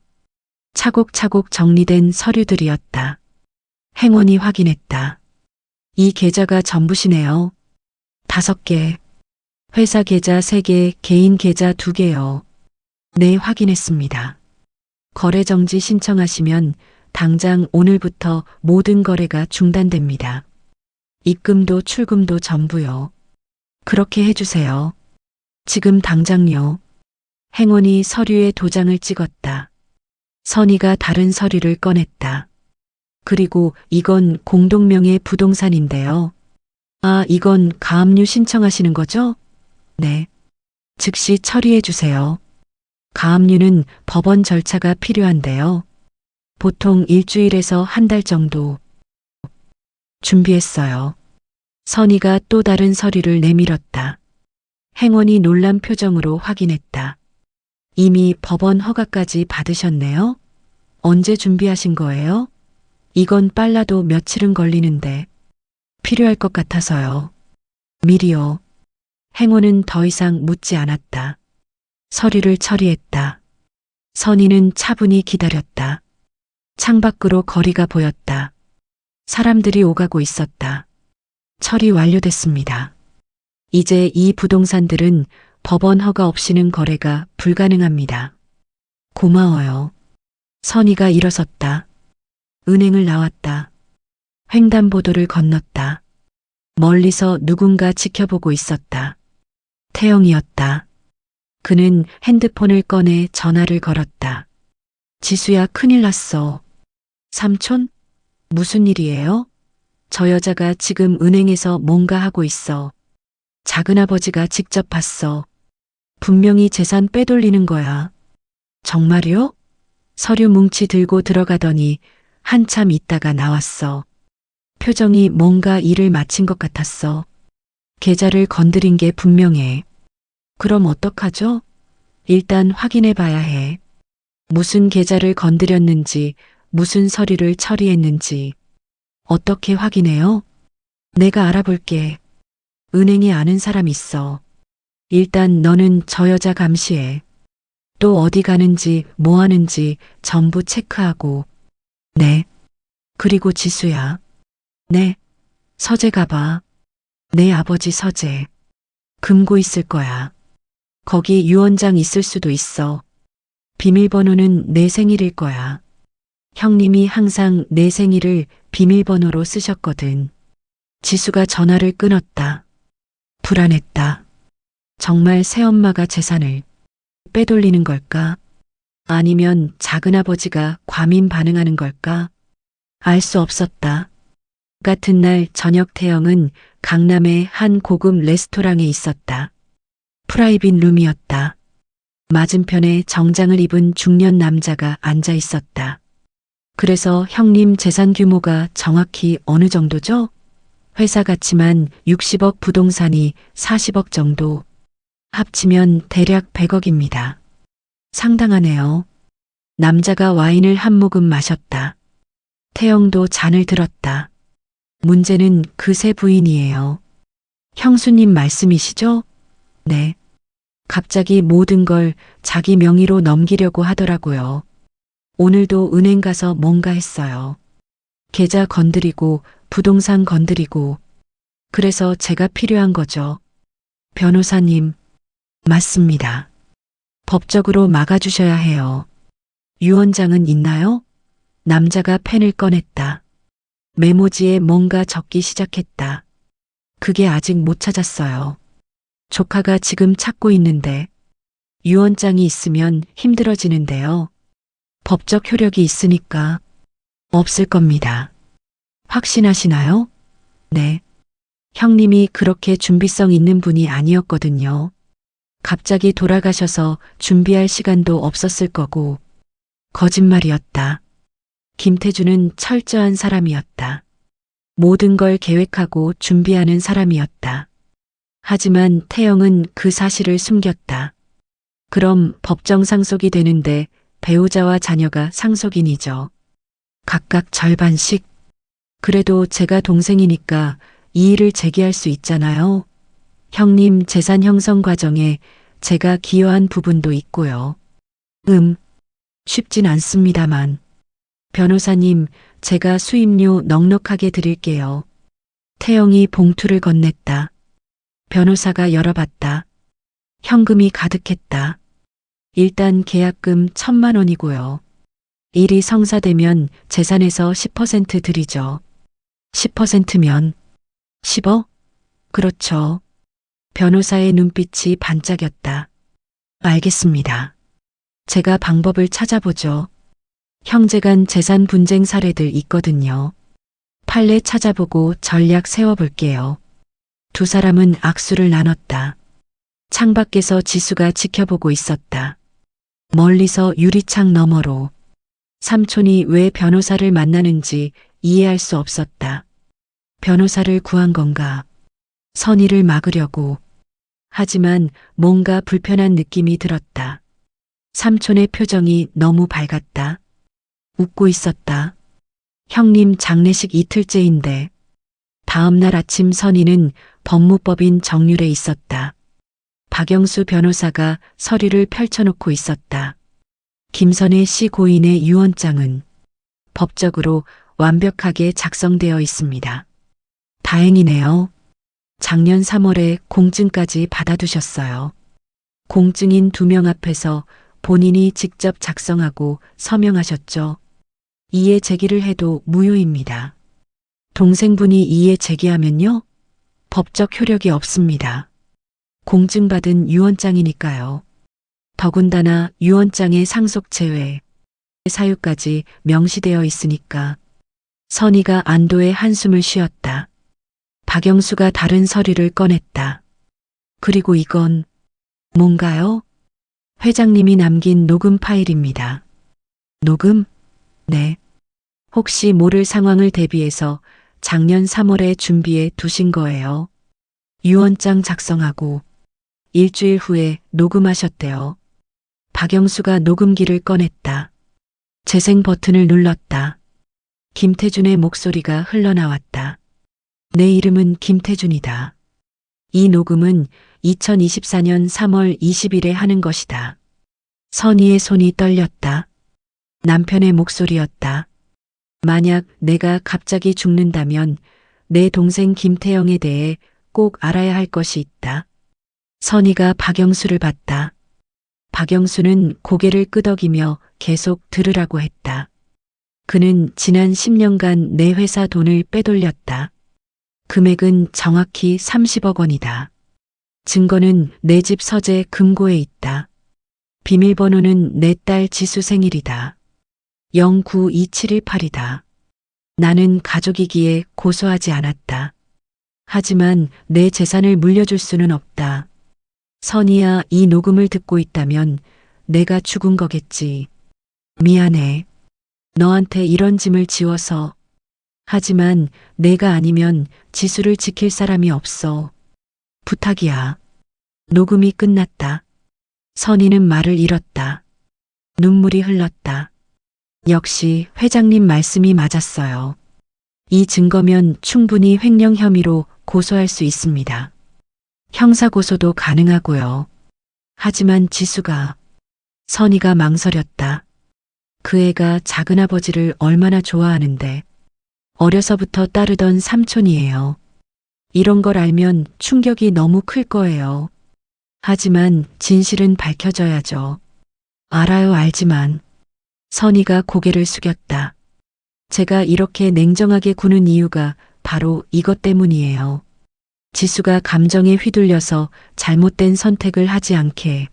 차곡차곡 정리된 서류들이었다. 행원이 확인했다. 이 계좌가 전부시네요. 5개. 회사 계좌 3개, 개인 계좌 2개요. 네, 확인했습니다. 거래 정지 신청하시면 당장 오늘부터 모든 거래가 중단됩니다. 입금도 출금도 전부요. 그렇게 해주세요. 지금 당장요. 행원이 서류에 도장을 찍었다. 선희가 다른 서류를 꺼냈다. 그리고 이건 공동명의 부동산인데요. 아, 이건 가압류 신청하시는 거죠? 네. 즉시 처리해 주세요. 가압류는 법원 절차가 필요한데요. 보통 일주일에서 한 달 정도. 준비했어요. 선희가 또 다른 서류를 내밀었다. 행원이 놀란 표정으로 확인했다. 이미 법원 허가까지 받으셨네요? 언제 준비하신 거예요? 이건 빨라도 며칠은 걸리는데 필요할 것 같아서요. 미리요. 행원은 더 이상 묻지 않았다. 서류를 처리했다. 선희는 차분히 기다렸다. 창밖으로 거리가 보였다. 사람들이 오가고 있었다. 처리 완료됐습니다. 이제 이 부동산들은 법원 허가 없이는 거래가 불가능합니다. 고마워요. 선희가 일어섰다. 은행을 나왔다. 횡단보도를 건넜다. 멀리서 누군가 지켜보고 있었다. 태영이었다. 그는 핸드폰을 꺼내 전화를 걸었다. 지수야, 큰일 났어. 삼촌? 무슨 일이에요? 저 여자가 지금 은행에서 뭔가 하고 있어. 작은아버지가 직접 봤어. 분명히 재산 빼돌리는 거야. 정말요? 서류 뭉치 들고 들어가더니 한참 있다가 나왔어. 표정이 뭔가 일을 마친 것 같았어. 계좌를 건드린 게 분명해. 그럼 어떡하죠? 일단 확인해 봐야 해. 무슨 계좌를 건드렸는지, 무슨 서류를 처리했는지. 어떻게 확인해요? 내가 알아볼게. 은행에 아는 사람 있어. 일단 너는 저 여자 감시해. 또 어디 가는지, 뭐 하는지 전부 체크하고. 네. 그리고 지수야. 네. 서재 가봐. 내 아버지 서재. 금고 있을 거야. 거기 유언장 있을 수도 있어. 비밀번호는 내 생일일 거야. 형님이 항상 내 생일을 비밀번호로 쓰셨거든. 지수가 전화를 끊었다. 불안했다. 정말 새엄마가 재산을 빼돌리는 걸까? 아니면 작은아버지가 과민 반응하는 걸까? 알 수 없었다. 같은 날 저녁 태영은 강남의 한 고급 레스토랑에 있었다. 프라이빗 룸이었다. 맞은편에 정장을 입은 중년 남자가 앉아 있었다. 그래서 형님 재산 규모가 정확히 어느 정도죠? 회사 가치만 60억, 부동산이 40억 정도. 합치면 대략 100억입니다. 상당하네요. 남자가 와인을 한 모금 마셨다. 태영도 잔을 들었다. 문제는 그 세 부인이에요. 형수님 말씀이시죠? 네. 갑자기 모든 걸 자기 명의로 넘기려고 하더라고요. 오늘도 은행 가서 뭔가 했어요. 계좌 건드리고 부동산 건드리고. 그래서 제가 필요한 거죠. 변호사님. 맞습니다. 법적으로 막아주셔야 해요. 유언장은 있나요? 남자가 펜을 꺼냈다. 메모지에 뭔가 적기 시작했다. 그게 아직 못 찾았어요. 조카가 지금 찾고 있는데 유언장이 있으면 힘들어지는데요. 법적 효력이 있으니까 없을 겁니다. 확신하시나요? 네. 형님이 그렇게 준비성 있는 분이 아니었거든요. 갑자기 돌아가셔서 준비할 시간도 없었을 거고. 거짓말이었다. 김태주는 철저한 사람이었다. 모든 걸 계획하고 준비하는 사람이었다. 하지만 태영은 그 사실을 숨겼다. 그럼 법정 상속이 되는데 배우자와 자녀가 상속인이죠. 각각 절반씩. 그래도 제가 동생이니까 이의를 제기할 수 있잖아요. 형님 재산 형성 과정에 제가 기여한 부분도 있고요. 쉽진 않습니다만. 변호사님, 제가 수임료 넉넉하게 드릴게요. 태영이 봉투를 건넸다. 변호사가 열어봤다. 현금이 가득했다. 일단 계약금 1,000만 원이고요. 일이 성사되면 재산에서 10% 드리죠. 10%면 10억? 그렇죠. 변호사의 눈빛이 반짝였다. 알겠습니다. 제가 방법을 찾아보죠. 형제간 재산 분쟁 사례들 있거든요. 판례 찾아보고 전략 세워볼게요. 두 사람은 악수를 나눴다. 창밖에서 지수가 지켜보고 있었다. 멀리서 유리창 너머로. 삼촌이 왜 변호사를 만나는지 이해할 수 없었다. 변호사를 구한 건가? 선의를 막으려고. 하지만 뭔가 불편한 느낌이 들었다. 삼촌의 표정이 너무 밝았다. 웃고 있었다. 형님 장례식 이틀째인데. 다음 날 아침 선의는 법무법인 정률에 있었다. 박영수 변호사가 서류를 펼쳐놓고 있었다. 김선혜 씨 고인의 유언장은 법적으로 완벽하게 작성되어 있습니다. 다행이네요. 작년 3월에 공증까지 받아두셨어요. 공증인 2명 앞에서 본인이 직접 작성하고 서명하셨죠. 이의 제기를 해도 무효입니다. 동생분이 이의 제기하면요? 법적 효력이 없습니다. 공증받은 유언장이니까요. 더군다나 유언장의 상속 제외, 사유까지 명시되어 있으니까. 선의가 안도의 한숨을 쉬었다. 박영수가 다른 서류를 꺼냈다. 그리고 이건 뭔가요? 회장님이 남긴 녹음 파일입니다. 녹음? 네. 혹시 모를 상황을 대비해서 작년 3월에 준비해 두신 거예요. 유언장 작성하고 일주일 후에 녹음하셨대요. 박영수가 녹음기를 꺼냈다. 재생 버튼을 눌렀다. 김태준의 목소리가 흘러나왔다. 내 이름은 김태준이다. 이 녹음은 2024년 3월 20일에 하는 것이다. 선의의 손이 떨렸다. 남편의 목소리였다. 만약 내가 갑자기 죽는다면 내 동생 김태영에 대해 꼭 알아야 할 것이 있다. 선의가 박영수를 봤다. 박영수는 고개를 끄덕이며 계속 들으라고 했다. 그는 지난 10년간 내 회사 돈을 빼돌렸다. 금액은 정확히 30억 원이다. 증거는 내 집 서재 금고에 있다. 비밀번호는 내 딸 지수 생일이다. 092718이다. 나는 가족이기에 고소하지 않았다. 하지만 내 재산을 물려줄 수는 없다. 선이야, 이 녹음을 듣고 있다면 내가 죽은 거겠지. 미안해. 너한테 이런 짐을 지워서. 하지만 내가 아니면 지수를 지킬 사람이 없어. 부탁이야. 녹음이 끝났다. 선이는 말을 잃었다. 눈물이 흘렀다. 역시 회장님 말씀이 맞았어요. 이 증거면 충분히 횡령 혐의로 고소할 수 있습니다. 형사고소도 가능하고요. 하지만 지수가, 선이가 망설였다. 그 애가 작은아버지를 얼마나 좋아하는데. 어려서부터 따르던 삼촌이에요. 이런 걸 알면 충격이 너무 클 거예요. 하지만 진실은 밝혀져야죠. 알아요, 알지만. 선이가 고개를 숙였다. 제가 이렇게 냉정하게 구는 이유가 바로 이것 때문이에요. 지수가 감정에 휘둘려서 잘못된 선택을 하지 않게,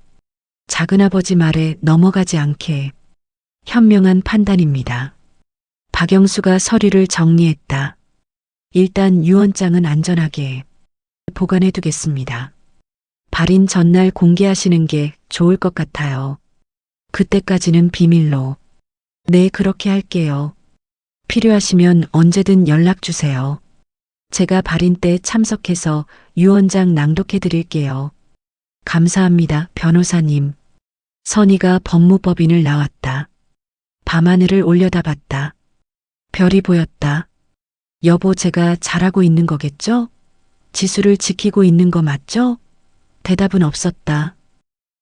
작은아버지 말에 넘어가지 않게. 현명한 판단입니다. 박영수가 서류를 정리했다. 일단 유언장은 안전하게 보관해 두겠습니다. 발인 전날 공개하시는 게 좋을 것 같아요. 그때까지는 비밀로. 네, 그렇게 할게요. 필요하시면 언제든 연락 주세요. 제가 발인 때 참석해서 유언장 낭독해 드릴게요. 감사합니다, 변호사님. 선이가 법무법인을 나왔다. 밤하늘을 올려다봤다. 별이 보였다. 여보, 제가 잘하고 있는 거겠죠? 지수를 지키고 있는 거 맞죠? 대답은 없었다.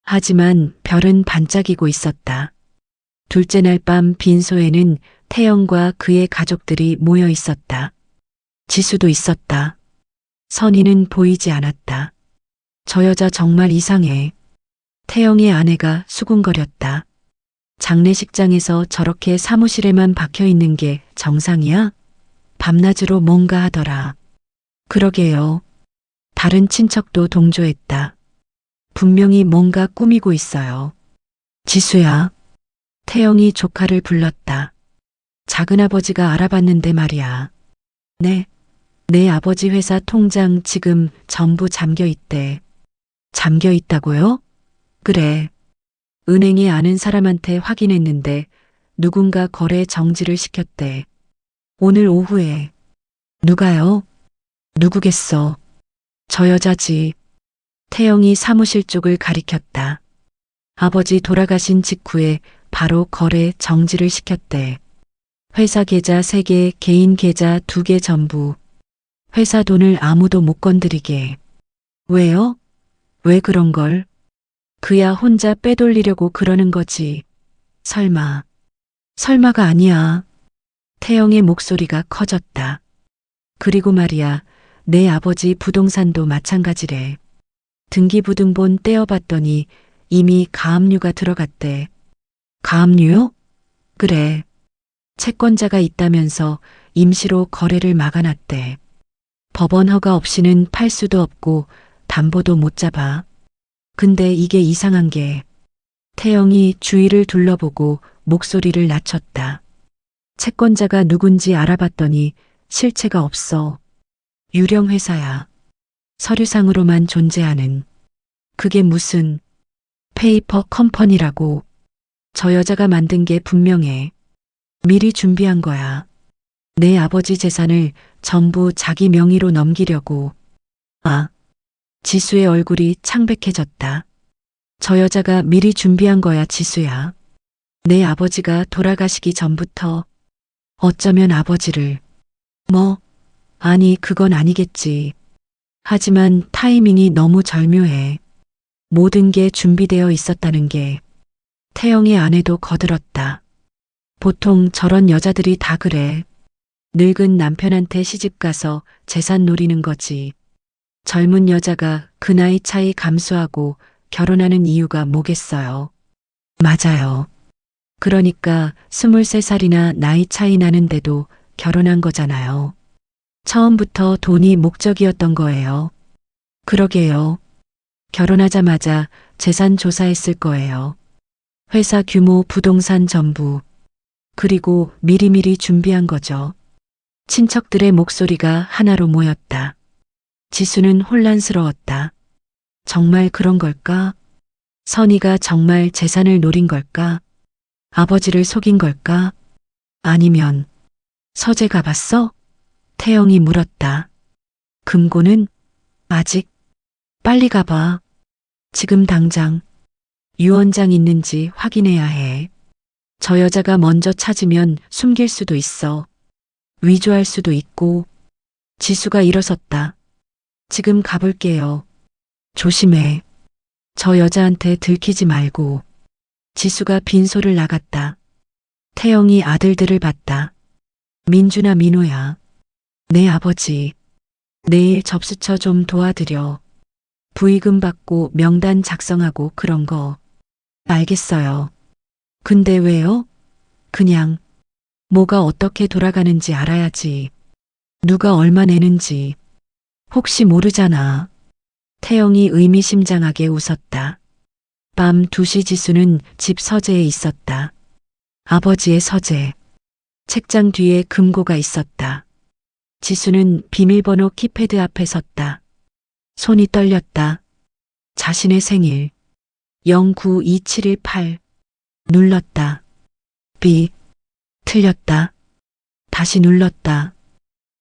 하지만 별은 반짝이고 있었다. 둘째 날 밤 빈소에는 태영과 그의 가족들이 모여 있었다. 지수도 있었다. 선희는 보이지 않았다. 저 여자 정말 이상해. 태영의 아내가 수군거렸다. 장례식장에서 저렇게 사무실에만 박혀 있는 게 정상이야? 밤낮으로 뭔가 하더라. 그러게요. 다른 친척도 동조했다. 분명히 뭔가 꾸미고 있어요. 지수야. 태영이 조카를 불렀다. 작은아버지가 알아봤는데 말이야. 네. 내 아버지 회사 통장 지금 전부 잠겨 있대. 잠겨 있다고요? 그래. 은행에 아는 사람한테 확인했는데 누군가 거래 정지를 시켰대. 오늘 오후에. 누가요? 누구겠어? 저 여자지. 태영이 사무실 쪽을 가리켰다. 아버지 돌아가신 직후에 바로 거래 정지를 시켰대. 회사 계좌 3개, 개인 계좌 2개 전부. 회사 돈을 아무도 못 건드리게. 왜요? 왜 그런 걸? 그야 혼자 빼돌리려고 그러는 거지. 설마. 설마가 아니야. 태영의 목소리가 커졌다. 그리고 말이야, 내 아버지 부동산도 마찬가지래. 등기부등본 떼어봤더니 이미 가압류가 들어갔대. 가압류요? 그래. 채권자가 있다면서 임시로 거래를 막아놨대. 법원 허가 없이는 팔 수도 없고 담보도 못 잡아. 근데 이게 이상한 게 태영이 주위를 둘러보고 목소리를 낮췄다. 채권자가 누군지 알아봤더니 실체가 없어. 유령 회사야. 서류상으로만 존재하는. 그게 무슨 페이퍼 컴퍼니라고. 저 여자가 만든 게 분명해. 미리 준비한 거야. 내 아버지 재산을 전부 자기 명의로 넘기려고. 아. 지수의 얼굴이 창백해졌다. 저 여자가 미리 준비한 거야, 지수야. 내 아버지가 돌아가시기 전부터. 어쩌면 아버지를. 뭐? 아니, 그건 아니겠지. 하지만 타이밍이 너무 절묘해. 모든 게 준비되어 있었다는 게. 태영의 아내도 거들었다. 보통 저런 여자들이 다 그래. 늙은 남편한테 시집가서 재산 노리는 거지. 젊은 여자가 그 나이 차이 감수하고 결혼하는 이유가 뭐겠어요. 맞아요. 그러니까 23살이나 나이 차이 나는데도 결혼한 거잖아요. 처음부터 돈이 목적이었던 거예요. 그러게요. 결혼하자마자 재산 조사했을 거예요. 회사 규모, 부동산 전부. 그리고 미리미리 준비한 거죠. 친척들의 목소리가 하나로 모였다. 지수는 혼란스러웠다. 정말 그런 걸까? 선희가 정말 재산을 노린 걸까? 아버지를 속인 걸까? 아니면 서재 가봤어? 태영이 물었다. 금고는? 아직? 빨리 가봐. 지금 당장. 유언장 있는지 확인해야 해. 저 여자가 먼저 찾으면 숨길 수도 있어. 위조할 수도 있고. 지수가 일어섰다. 지금 가볼게요. 조심해. 저 여자한테 들키지 말고. 지수가 빈소를 나갔다. 태영이 아들들을 봤다. 민주나 민호야. 내 아버지. 내일 접수처 좀 도와드려. 부의금 받고 명단 작성하고 그런 거. 알겠어요. 근데 왜요? 그냥 뭐가 어떻게 돌아가는지 알아야지. 누가 얼마 내는지. 혹시 모르잖아. 태영이 의미심장하게 웃었다. 밤 2시 지수는 집 서재에 있었다. 아버지의 서재. 책장 뒤에 금고가 있었다. 지수는 비밀번호 키패드 앞에 섰다. 손이 떨렸다. 자신의 생일. 092718. 눌렀다. B. 틀렸다. 다시 눌렀다.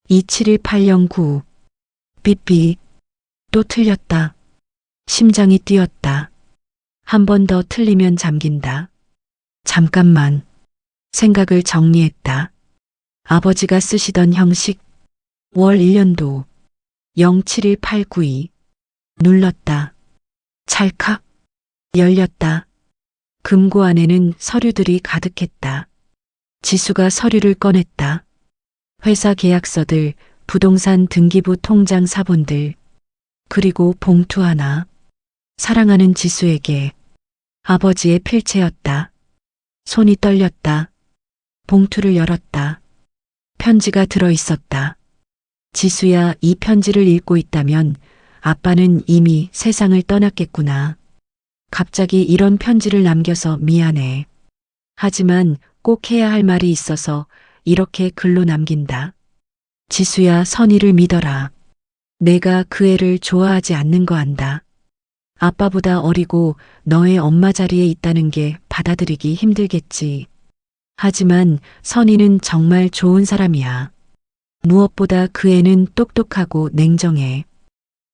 271809. 삐삐. 또 틀렸다. 심장이 뛰었다. 한 번 더 틀리면 잠긴다. 잠깐만. 생각을 정리했다. 아버지가 쓰시던 형식. 월 1년도. 071892. 눌렀다. 찰칵. 열렸다. 금고 안에는 서류들이 가득했다. 지수가 서류를 꺼냈다. 회사 계약서들, 부동산 등기부 통장 사본들, 그리고 봉투 하나. 사랑하는 지수에게 아버지의 필체였다. 손이 떨렸다. 봉투를 열었다. 편지가 들어 있었다. 지수야, 이 편지를 읽고 있다면 아빠는 이미 세상을 떠났겠구나. 갑자기 이런 편지를 남겨서 미안해. 하지만 꼭 해야 할 말이 있어서 이렇게 글로 남긴다. 지수야, 선의를 믿어라. 내가 그 애를 좋아하지 않는 거 안다. 아빠보다 어리고 너의 엄마 자리에 있다는 게 받아들이기 힘들겠지. 하지만 선의는 정말 좋은 사람이야. 무엇보다 그 애는 똑똑하고 냉정해.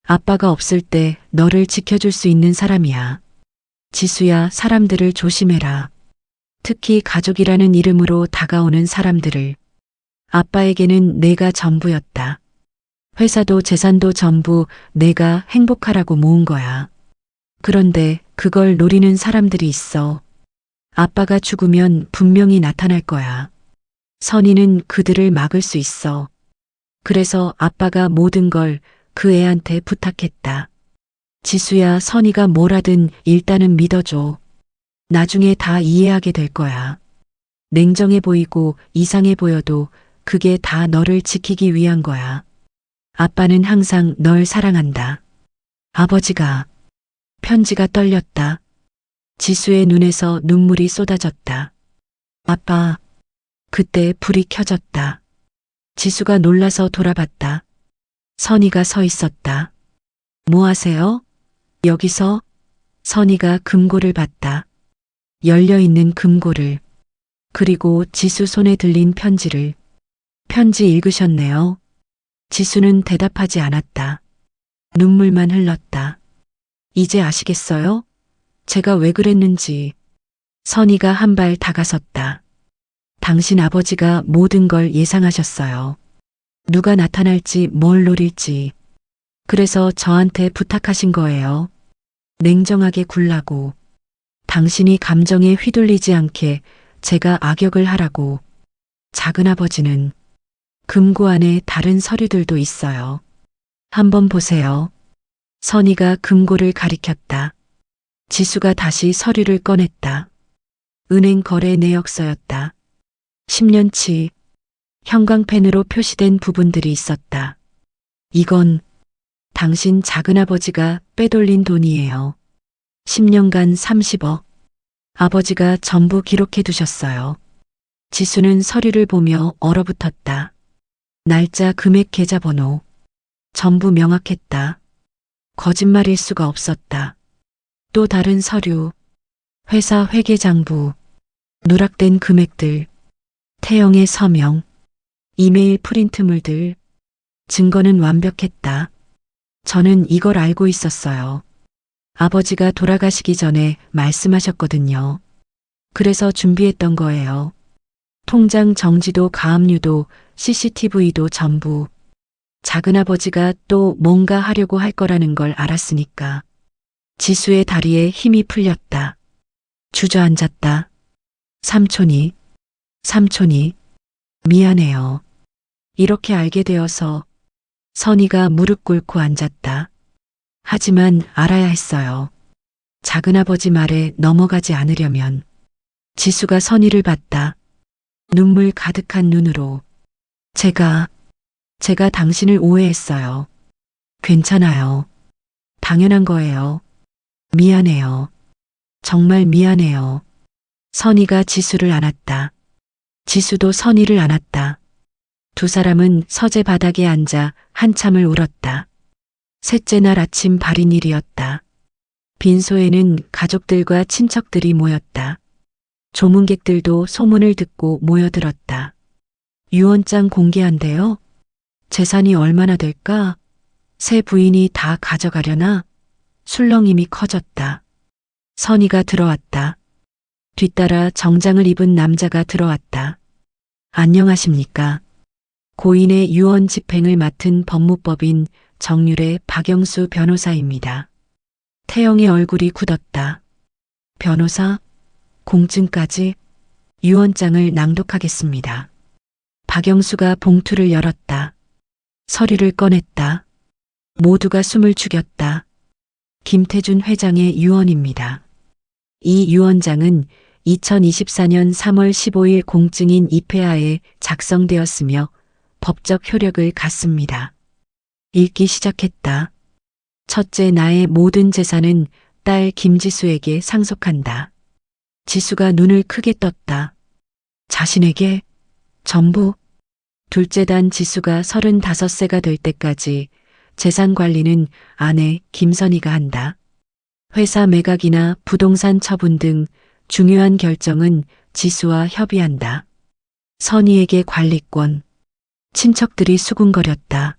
아빠가 없을 때 너를 지켜줄 수 있는 사람이야. 지수야, 사람들을 조심해라. 특히 가족이라는 이름으로 다가오는 사람들을. 아빠에게는 내가 전부였다. 회사도 재산도 전부 내가 행복하라고 모은 거야. 그런데 그걸 노리는 사람들이 있어. 아빠가 죽으면 분명히 나타날 거야. 선의는 그들을 막을 수 있어. 그래서 아빠가 모든 걸 그 애한테 부탁했다. 지수야, 선의가 뭘 하든 일단은 믿어줘. 나중에 다 이해하게 될 거야. 냉정해 보이고 이상해 보여도 그게 다 너를 지키기 위한 거야. 아빠는 항상 널 사랑한다. 아버지가. 편지가 떨렸다. 지수의 눈에서 눈물이 쏟아졌다. 아빠. 그때 불이 켜졌다. 지수가 놀라서 돌아봤다. 선의가 서 있었다. 뭐 하세요? 여기서? 선의가 금고를 봤다. 열려있는 금고를. 그리고 지수 손에 들린 편지를. 편지 읽으셨네요. 지수는 대답하지 않았다. 눈물만 흘렀다. 이제 아시겠어요? 제가 왜 그랬는지. 선의가 한 발 다가섰다. 당신 아버지가 모든 걸 예상하셨어요. 누가 나타날지 뭘 노릴지. 그래서 저한테 부탁하신 거예요. 냉정하게 굴라고. 당신이 감정에 휘둘리지 않게 제가 악역을 하라고. 작은아버지는 금고 안에 다른 서류들도 있어요. 한번 보세요. 선의가 금고를 가리켰다. 지수가 다시 서류를 꺼냈다. 은행 거래 내역서였다. 10년치 형광펜으로 표시된 부분들이 있었다. 이건 당신 작은아버지가 빼돌린 돈이에요. 10년간 30억. 아버지가 전부 기록해 두셨어요. 지수는 서류를 보며 얼어붙었다. 날짜, 금액, 계좌번호. 전부 명확했다. 거짓말일 수가 없었다. 또 다른 서류. 회사 회계장부. 누락된 금액들. 태영의 서명. 이메일 프린트물들. 증거는 완벽했다. 저는 이걸 알고 있었어요. 아버지가 돌아가시기 전에 말씀하셨거든요. 그래서 준비했던 거예요. 통장 정지도 가압류도 CCTV도 전부. 작은아버지가 또 뭔가 하려고 할 거라는 걸 알았으니까. 지수의 다리에 힘이 풀렸다. 주저앉았다. 삼촌이, 미안해요. 이렇게 알게 되어서. 선의가 무릎 꿇고 앉았다. 하지만 알아야 했어요. 작은아버지 말에 넘어가지 않으려면. 지수가 선의를 봤다. 눈물 가득한 눈으로. 제가 당신을 오해했어요. 괜찮아요. 당연한 거예요. 미안해요. 정말 미안해요. 선의가 지수를 안았다. 지수도 선의를 안았다. 두 사람은 서재 바닥에 앉아 한참을 울었다. 셋째 날 아침 발인일이었다. 빈소에는 가족들과 친척들이 모였다. 조문객들도 소문을 듣고 모여들었다. 유언장 공개한대요? 재산이 얼마나 될까? 새 부인이 다 가져가려나? 술렁임이 커졌다. 선의가 들어왔다. 뒤따라 정장을 입은 남자가 들어왔다. 안녕하십니까? 고인의 유언 집행을 맡은 법무법인 정률의 박영수 변호사입니다. 태영의 얼굴이 굳었다. 변호사? 공증까지? 유언장을 낭독하겠습니다. 박영수가 봉투를 열었다. 서류를 꺼냈다. 모두가 숨을 죽였다. 김태준 회장의 유언입니다. 이 유언장은 2024년 3월 15일 공증인 입회하에 작성되었으며 법적 효력을 갖습니다. 읽기 시작했다. 첫째, 나의 모든 재산은 딸 김지수에게 상속한다. 지수가 눈을 크게 떴다. 자신에게? 전부? 둘째, 단 지수가 35세가 될 때까지 재산 관리는 아내 김선희가 한다. 회사 매각이나 부동산 처분 등 중요한 결정은 지수와 협의한다. 선희에게 관리권. 친척들이 수군거렸다.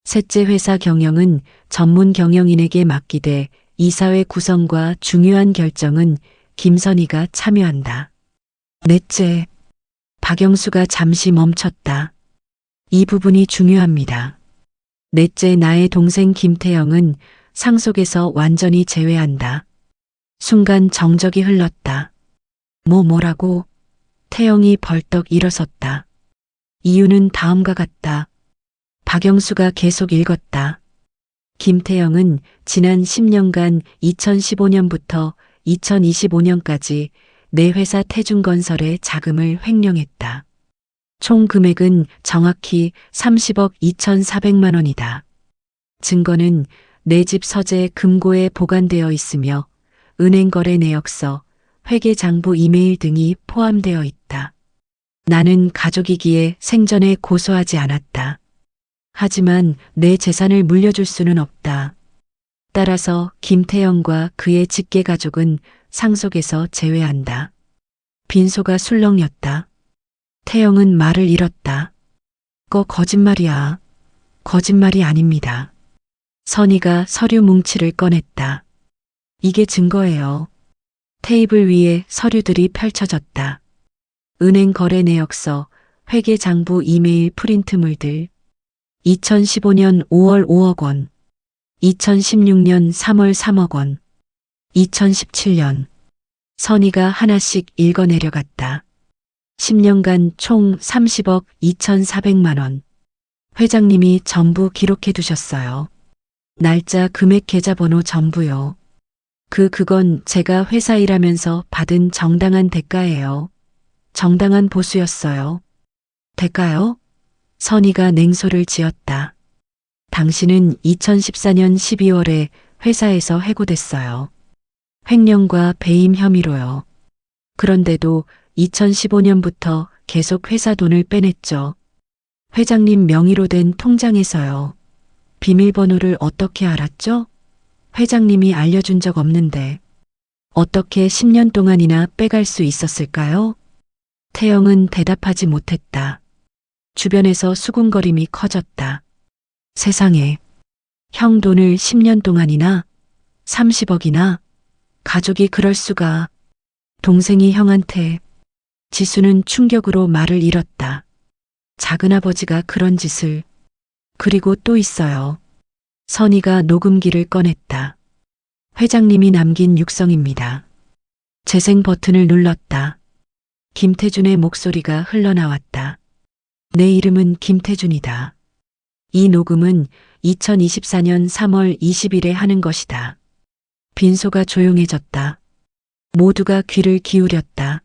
셋째, 회사 경영은 전문 경영인에게 맡기되 이사회 구성과 중요한 결정은 김선희가 참여한다. 넷째, 박영수가 잠시 멈췄다. 이 부분이 중요합니다. 넷째, 나의 동생 김태영은 상속에서 완전히 제외한다. 순간 정적이 흘렀다. 뭐라고? 태영이 벌떡 일어섰다. 이유는 다음과 같다. 박영수가 계속 읽었다. 김태영은 지난 10년간 2015년부터 2025년까지 내 회사 태중건설에 자금을 횡령했다. 총 금액은 정확히 30억 2,400만 원이다. 증거는 내 집 서재 금고에 보관되어 있으며 은행 거래 내역서, 회계장부 이메일 등이 포함되어 있다. 나는 가족이기에 생전에 고소하지 않았다. 하지만 내 재산을 물려줄 수는 없다. 따라서 김태영과 그의 직계가족은 상속에서 제외한다. 빈소가 술렁였다. 태영은 말을 잃었다. 거짓말이야. 거짓말이 아닙니다. 선희가 서류 뭉치를 꺼냈다. 이게 증거예요. 테이블 위에 서류들이 펼쳐졌다. 은행 거래 내역서, 회계장부 이메일 프린트물들. 2015년 5월 5억 원, 2016년 3월 3억 원, 2017년. 선희가 하나씩 읽어 내려갔다. 10년간 총 30억 2,400만 원. 회장님이 전부 기록해 두셨어요. 날짜, 금액, 계좌번호 전부요. 그건 제가 회사 일하면서 받은 정당한 대가예요. 정당한 보수였어요. 대가요? 선희가 냉소를 지었다. 당신은 2014년 12월에 회사에서 해고됐어요. 횡령과 배임 혐의로요. 그런데도 2015년부터 계속 회사 돈을 빼냈죠. 회장님 명의로 된 통장에서요. 비밀번호를 어떻게 알았죠? 회장님이 알려준 적 없는데 어떻게 10년 동안이나 빼갈 수 있었을까요? 태영은 대답하지 못했다. 주변에서 수군거림이 커졌다. 세상에, 형 돈을 10년 동안이나 30억이나 가족이 그럴 수가. 동생이 형한테. 지수는 충격으로 말을 잃었다. 작은아버지가 그런 짓을. 그리고 또 있어요. 선희가 녹음기를 꺼냈다. 회장님이 남긴 육성입니다. 재생 버튼을 눌렀다. 김태준의 목소리가 흘러나왔다. 내 이름은 김태준이다. 이 녹음은 2024년 3월 20일에 하는 것이다. 빈소가 조용해졌다. 모두가 귀를 기울였다.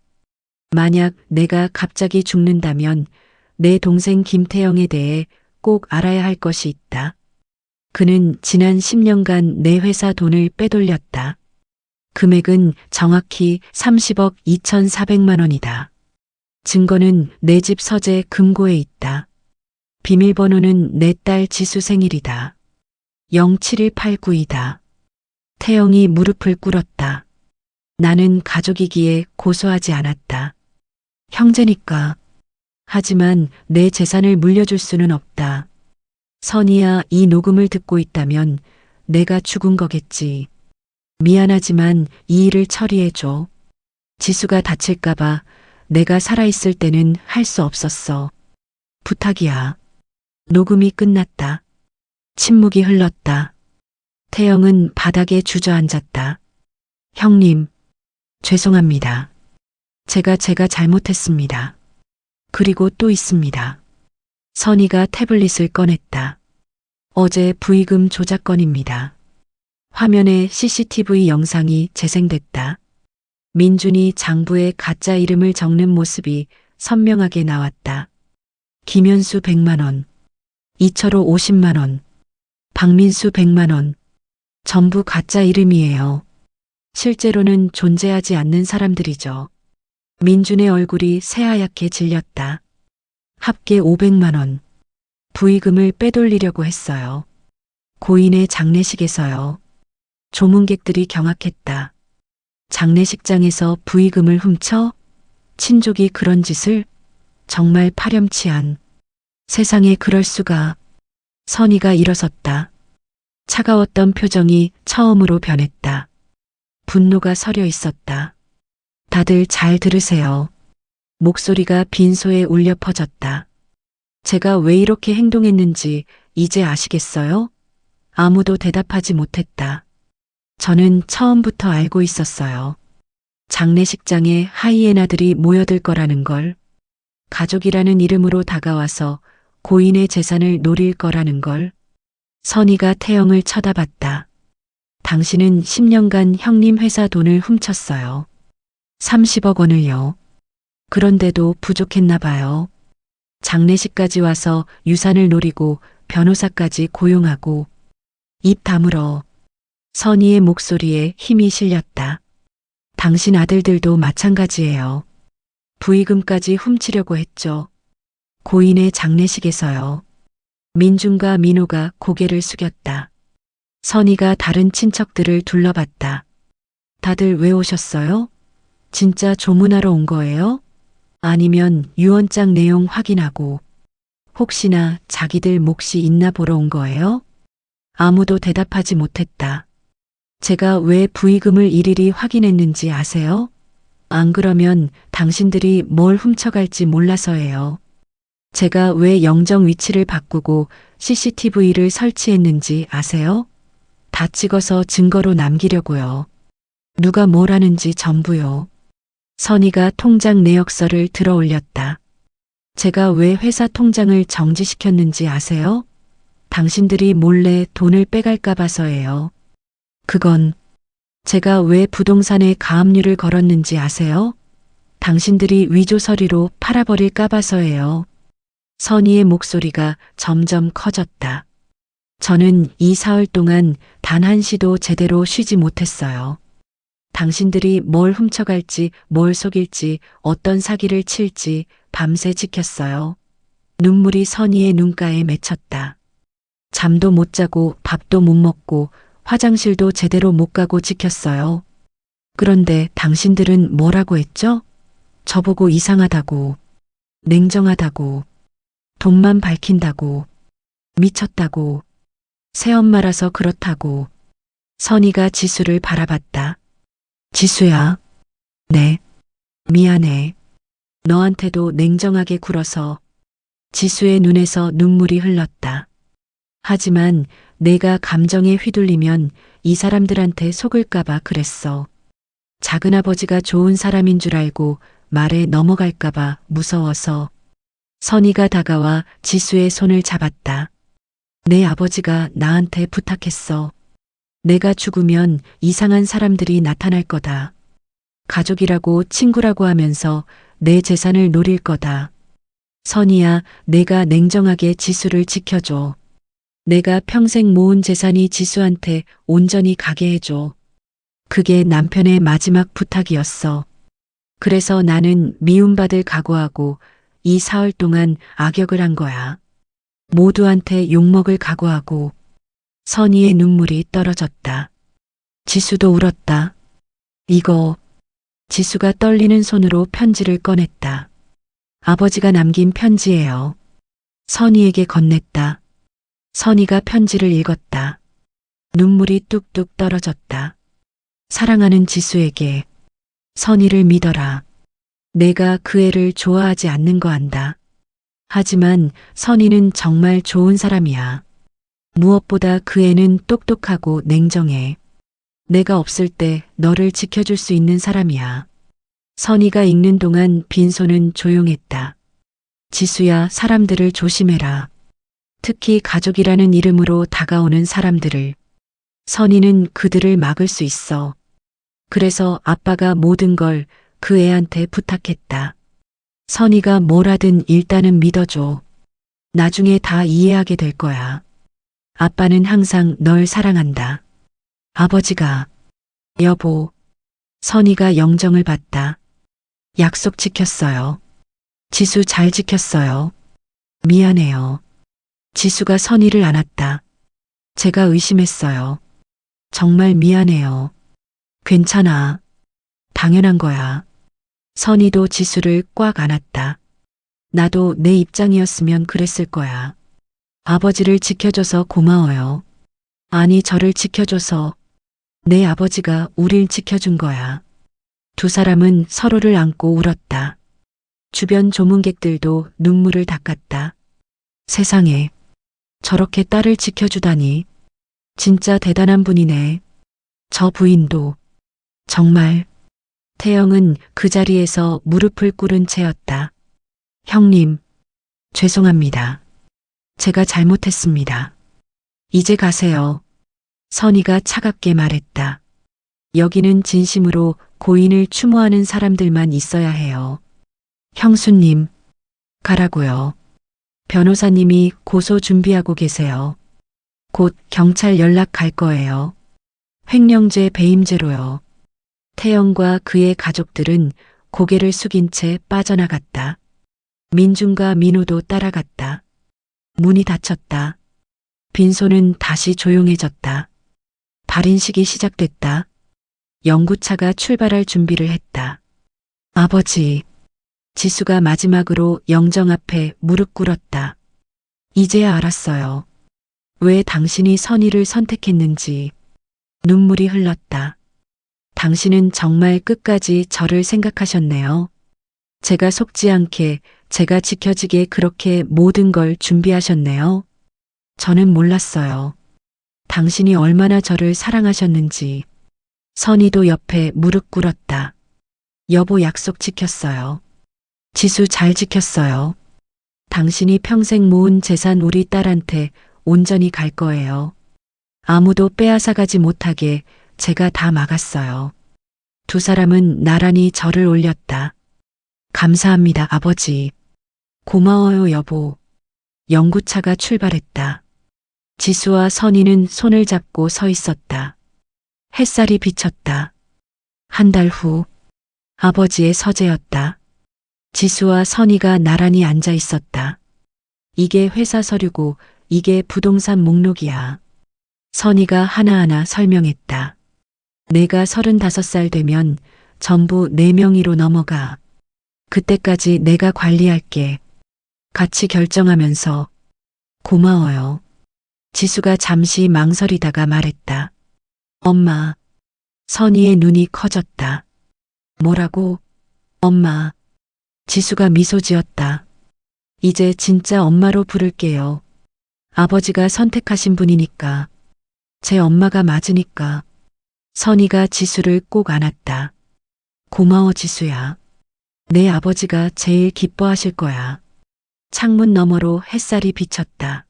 만약 내가 갑자기 죽는다면 내 동생 김태영에 대해 꼭 알아야 할 것이 있다. 그는 지난 10년간 내 회사 돈을 빼돌렸다. 금액은 정확히 30억 2,400만 원이다. 증거는 내 집 서재 금고에 있다. 비밀번호는 내 딸 지수 생일이다. 07189이다. 태영이 무릎을 꿇었다. 나는 가족이기에 고소하지 않았다. 형제니까. 하지만 내 재산을 물려줄 수는 없다. 선희야, 이 녹음을 듣고 있다면 내가 죽은 거겠지. 미안하지만 이 일을 처리해줘. 지수가 다칠까봐 내가 살아있을 때는 할 수 없었어. 부탁이야. 녹음이 끝났다. 침묵이 흘렀다. 태영은 바닥에 주저앉았다. 형님, 죄송합니다. 제가 잘못했습니다. 그리고 또 있습니다. 선희가 태블릿을 꺼냈다. 어제 부의금 조작 건입니다. 화면에 CCTV 영상이 재생됐다. 민준이 장부에 가짜 이름을 적는 모습이 선명하게 나왔다. 김현수 100만 원, 이철호 50만 원, 박민수 100만 원. 전부 가짜 이름이에요. 실제로는 존재하지 않는 사람들이죠. 민준의 얼굴이 새하얗게 질렸다. 합계 500만 원. 부의금을 빼돌리려고 했어요. 고인의 장례식에서요. 조문객들이 경악했다. 장례식장에서 부의금을 훔쳐? 친족이 그런 짓을? 정말 파렴치한. 세상에 그럴 수가. 선희가 일어섰다. 차가웠던 표정이 처음으로 변했다. 분노가 서려 있었다. 다들 잘 들으세요. 목소리가 빈소에 울려 퍼졌다. 제가 왜 이렇게 행동했는지 이제 아시겠어요? 아무도 대답하지 못했다. 저는 처음부터 알고 있었어요. 장례식장에 하이에나들이 모여들 거라는 걸, 가족이라는 이름으로 다가와서 고인의 재산을 노릴 거라는 걸. 선희가 태영을 쳐다봤다. 당신은 10년간 형님 회사 돈을 훔쳤어요. 30억 원을요. 그런데도 부족했나 봐요. 장례식까지 와서 유산을 노리고 변호사까지 고용하고. 입 다물어. 선희의 목소리에 힘이 실렸다. 당신 아들들도 마찬가지예요. 부의금까지 훔치려고 했죠. 고인의 장례식에서요. 민준과 민호가 고개를 숙였다. 선희가 다른 친척들을 둘러봤다. 다들 왜 오셨어요? 진짜 조문하러 온 거예요? 아니면 유언장 내용 확인하고 혹시나 자기들 몫이 있나 보러 온 거예요? 아무도 대답하지 못했다. 제가 왜 부의금을 일일이 확인했는지 아세요? 안 그러면 당신들이 뭘 훔쳐갈지 몰라서예요. 제가 왜 영정 위치를 바꾸고 CCTV를 설치했는지 아세요? 다 찍어서 증거로 남기려고요. 누가 뭘 하는지 전부요. 선희가 통장 내역서를 들어 올렸다. 제가 왜 회사 통장을 정지시켰는지 아세요? 당신들이 몰래 돈을 빼갈까 봐서예요. 그건 제가 왜 부동산에 가압류를 걸었는지 아세요? 당신들이 위조 서류로 팔아버릴까 봐서예요. 선희의 목소리가 점점 커졌다. 저는 이 사흘 동안 단 한시도 제대로 쉬지 못했어요. 당신들이 뭘 훔쳐갈지, 뭘 속일지, 어떤 사기를 칠지 밤새 지켰어요. 눈물이 선희의 눈가에 맺혔다. 잠도 못 자고 밥도 못 먹고 화장실도 제대로 못 가고 지켰어요. 그런데 당신들은 뭐라고 했죠? 저보고 이상하다고, 냉정하다고, 돈만 밝힌다고, 미쳤다고, 새엄마라서 그렇다고. 선희가 지수를 바라봤다. 지수야. 네. 미안해. 너한테도 냉정하게 굴어서. 지수의 눈에서 눈물이 흘렀다. 하지만 내가 감정에 휘둘리면 이 사람들한테 속을까봐 그랬어. 작은아버지가 좋은 사람인 줄 알고 말에 넘어갈까봐 무서워서. 선희가 다가와 지수의 손을 잡았다. 내 아버지가 나한테 부탁했어. 내가 죽으면 이상한 사람들이 나타날 거다. 가족이라고 친구라고 하면서 내 재산을 노릴 거다. 선희야, 내가 냉정하게 지수를 지켜줘. 내가 평생 모은 재산이 지수한테 온전히 가게 해줘. 그게 남편의 마지막 부탁이었어. 그래서 나는 미움받을 각오하고 이 사흘 동안 악역을 한 거야. 모두한테 욕먹을 각오하고. 선희의 눈물이 떨어졌다. 지수도 울었다. 이거. 지수가 떨리는 손으로 편지를 꺼냈다. 아버지가 남긴 편지예요. 선희에게 건넸다. 선희가 편지를 읽었다. 눈물이 뚝뚝 떨어졌다. 사랑하는 지수에게. 선희를 믿어라. 내가 그 애를 좋아하지 않는 거 안다. 하지만 선희는 정말 좋은 사람이야. 무엇보다 그 애는 똑똑하고 냉정해. 내가 없을 때 너를 지켜줄 수 있는 사람이야. 선희가 읽는 동안 빈손은 조용했다. 지수야, 사람들을 조심해라. 특히 가족이라는 이름으로 다가오는 사람들을. 선희는 그들을 막을 수 있어. 그래서 아빠가 모든 걸 그 애한테 부탁했다. 선희가 뭘 하든 일단은 믿어줘. 나중에 다 이해하게 될 거야. 아빠는 항상 널 사랑한다. 아버지가. 여보. 선희가 영정을 받다. 약속 지켰어요. 지수 잘 지켰어요. 미안해요. 지수가 선희를 안았다. 제가 의심했어요. 정말 미안해요. 괜찮아. 당연한 거야. 선희도 지수를 꽉 안았다. 나도 내 입장이었으면 그랬을 거야. 아버지를 지켜줘서 고마워요. 아니, 저를 지켜줘서. 내 아버지가 우릴 지켜준 거야. 두 사람은 서로를 안고 울었다. 주변 조문객들도 눈물을 닦았다. 세상에, 저렇게 딸을 지켜주다니. 진짜 대단한 분이네. 저 부인도. 정말. 태영은 그 자리에서 무릎을 꿇은 채였다. 형님, 죄송합니다. 제가 잘못했습니다. 이제 가세요. 선희가 차갑게 말했다. 여기는 진심으로 고인을 추모하는 사람들만 있어야 해요. 형수님, 가라고요. 변호사님이 고소 준비하고 계세요. 곧 경찰 연락 갈 거예요. 횡령죄 배임죄로요. 태영과 그의 가족들은 고개를 숙인 채 빠져나갔다. 민준과 민호도 따라갔다. 문이 닫혔다. 빈손은 다시 조용해졌다. 발인식이 시작됐다. 연구차가 출발할 준비를 했다. 아버지. 지수가 마지막으로 영정 앞에 무릎 꿇었다. 이제야 알았어요. 왜 당신이 선희를 선택했는지. 눈물이 흘렀다. 당신은 정말 끝까지 저를 생각하셨네요. 제가 속지 않게, 제가 지켜지게 그렇게 모든 걸 준비하셨네요. 저는 몰랐어요. 당신이 얼마나 저를 사랑하셨는지. 선희도 옆에 무릎 꿇었다. 여보, 약속 지켰어요. 지수 잘 지켰어요. 당신이 평생 모은 재산 우리 딸한테 온전히 갈 거예요. 아무도 빼앗아가지 못하게 제가 다 막았어요. 두 사람은 나란히 절을 올렸다. 감사합니다, 아버지. 고마워요, 여보. 연구차가 출발했다. 지수와 선희는 손을 잡고 서 있었다. 햇살이 비쳤다. 한 달 후, 아버지의 서재였다. 지수와 선희가 나란히 앉아 있었다. 이게 회사 서류고 이게 부동산 목록이야. 선희가 하나하나 설명했다. 내가 35살 되면 전부 내 명의로 넘어가. 그때까지 내가 관리할게. 같이 결정하면서. 고마워요. 지수가 잠시 망설이다가 말했다. 엄마. 선희의 눈이 커졌다. 뭐라고? 엄마. 지수가 미소 지었다. 이제 진짜 엄마로 부를게요. 아버지가 선택하신 분이니까. 제 엄마가 맞으니까. 선희가 지수를 꼭 안았다. 고마워, 지수야. 내 아버지가 제일 기뻐하실 거야. 창문 너머로 햇살이 비쳤다.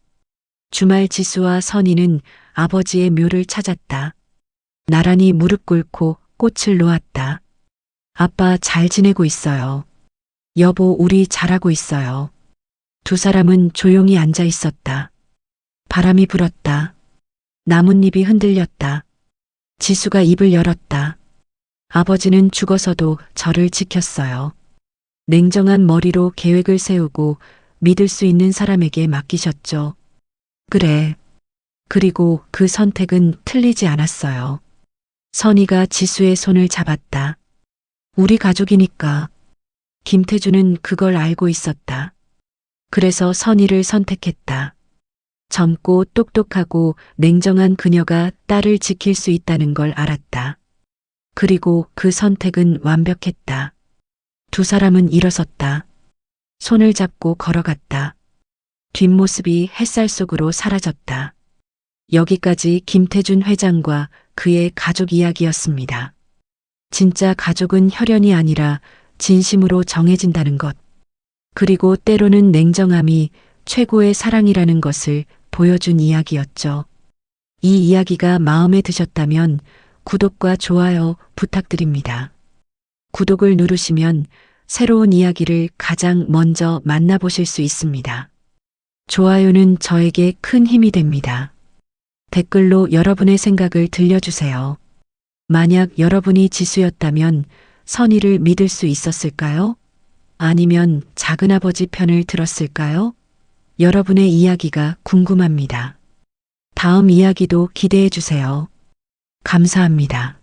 주말 지수와 선희는 아버지의 묘를 찾았다. 나란히 무릎 꿇고 꽃을 놓았다. 아빠 잘 지내고 있어요. 여보, 우리 잘하고 있어요. 두 사람은 조용히 앉아 있었다. 바람이 불었다. 나뭇잎이 흔들렸다. 지수가 입을 열었다. 아버지는 죽어서도 저를 지켰어요. 냉정한 머리로 계획을 세우고 믿을 수 있는 사람에게 맡기셨죠. 그래. 그리고 그 선택은 틀리지 않았어요. 선희가 지수의 손을 잡았다. 우리 가족이니까. 김태주는 그걸 알고 있었다. 그래서 선희를 선택했다. 젊고 똑똑하고 냉정한 그녀가 딸을 지킬 수 있다는 걸 알았다. 그리고 그 선택은 완벽했다. 두 사람은 일어섰다. 손을 잡고 걸어갔다. 뒷모습이 햇살 속으로 사라졌다. 여기까지 김태준 회장과 그의 가족 이야기였습니다. 진짜 가족은 혈연이 아니라 진심으로 정해진다는 것. 그리고 때로는 냉정함이 최고의 사랑이라는 것을 보여준 이야기였죠. 이 이야기가 마음에 드셨다면 구독과 좋아요 부탁드립니다. 구독을 누르시면 새로운 이야기를 가장 먼저 만나보실 수 있습니다. 좋아요는 저에게 큰 힘이 됩니다. 댓글로 여러분의 생각을 들려주세요. 만약 여러분이 지수였다면 선의를 믿을 수 있었을까요? 아니면 작은아버지 편을 들었을까요? 여러분의 이야기가 궁금합니다. 다음 이야기도 기대해 주세요. 감사합니다.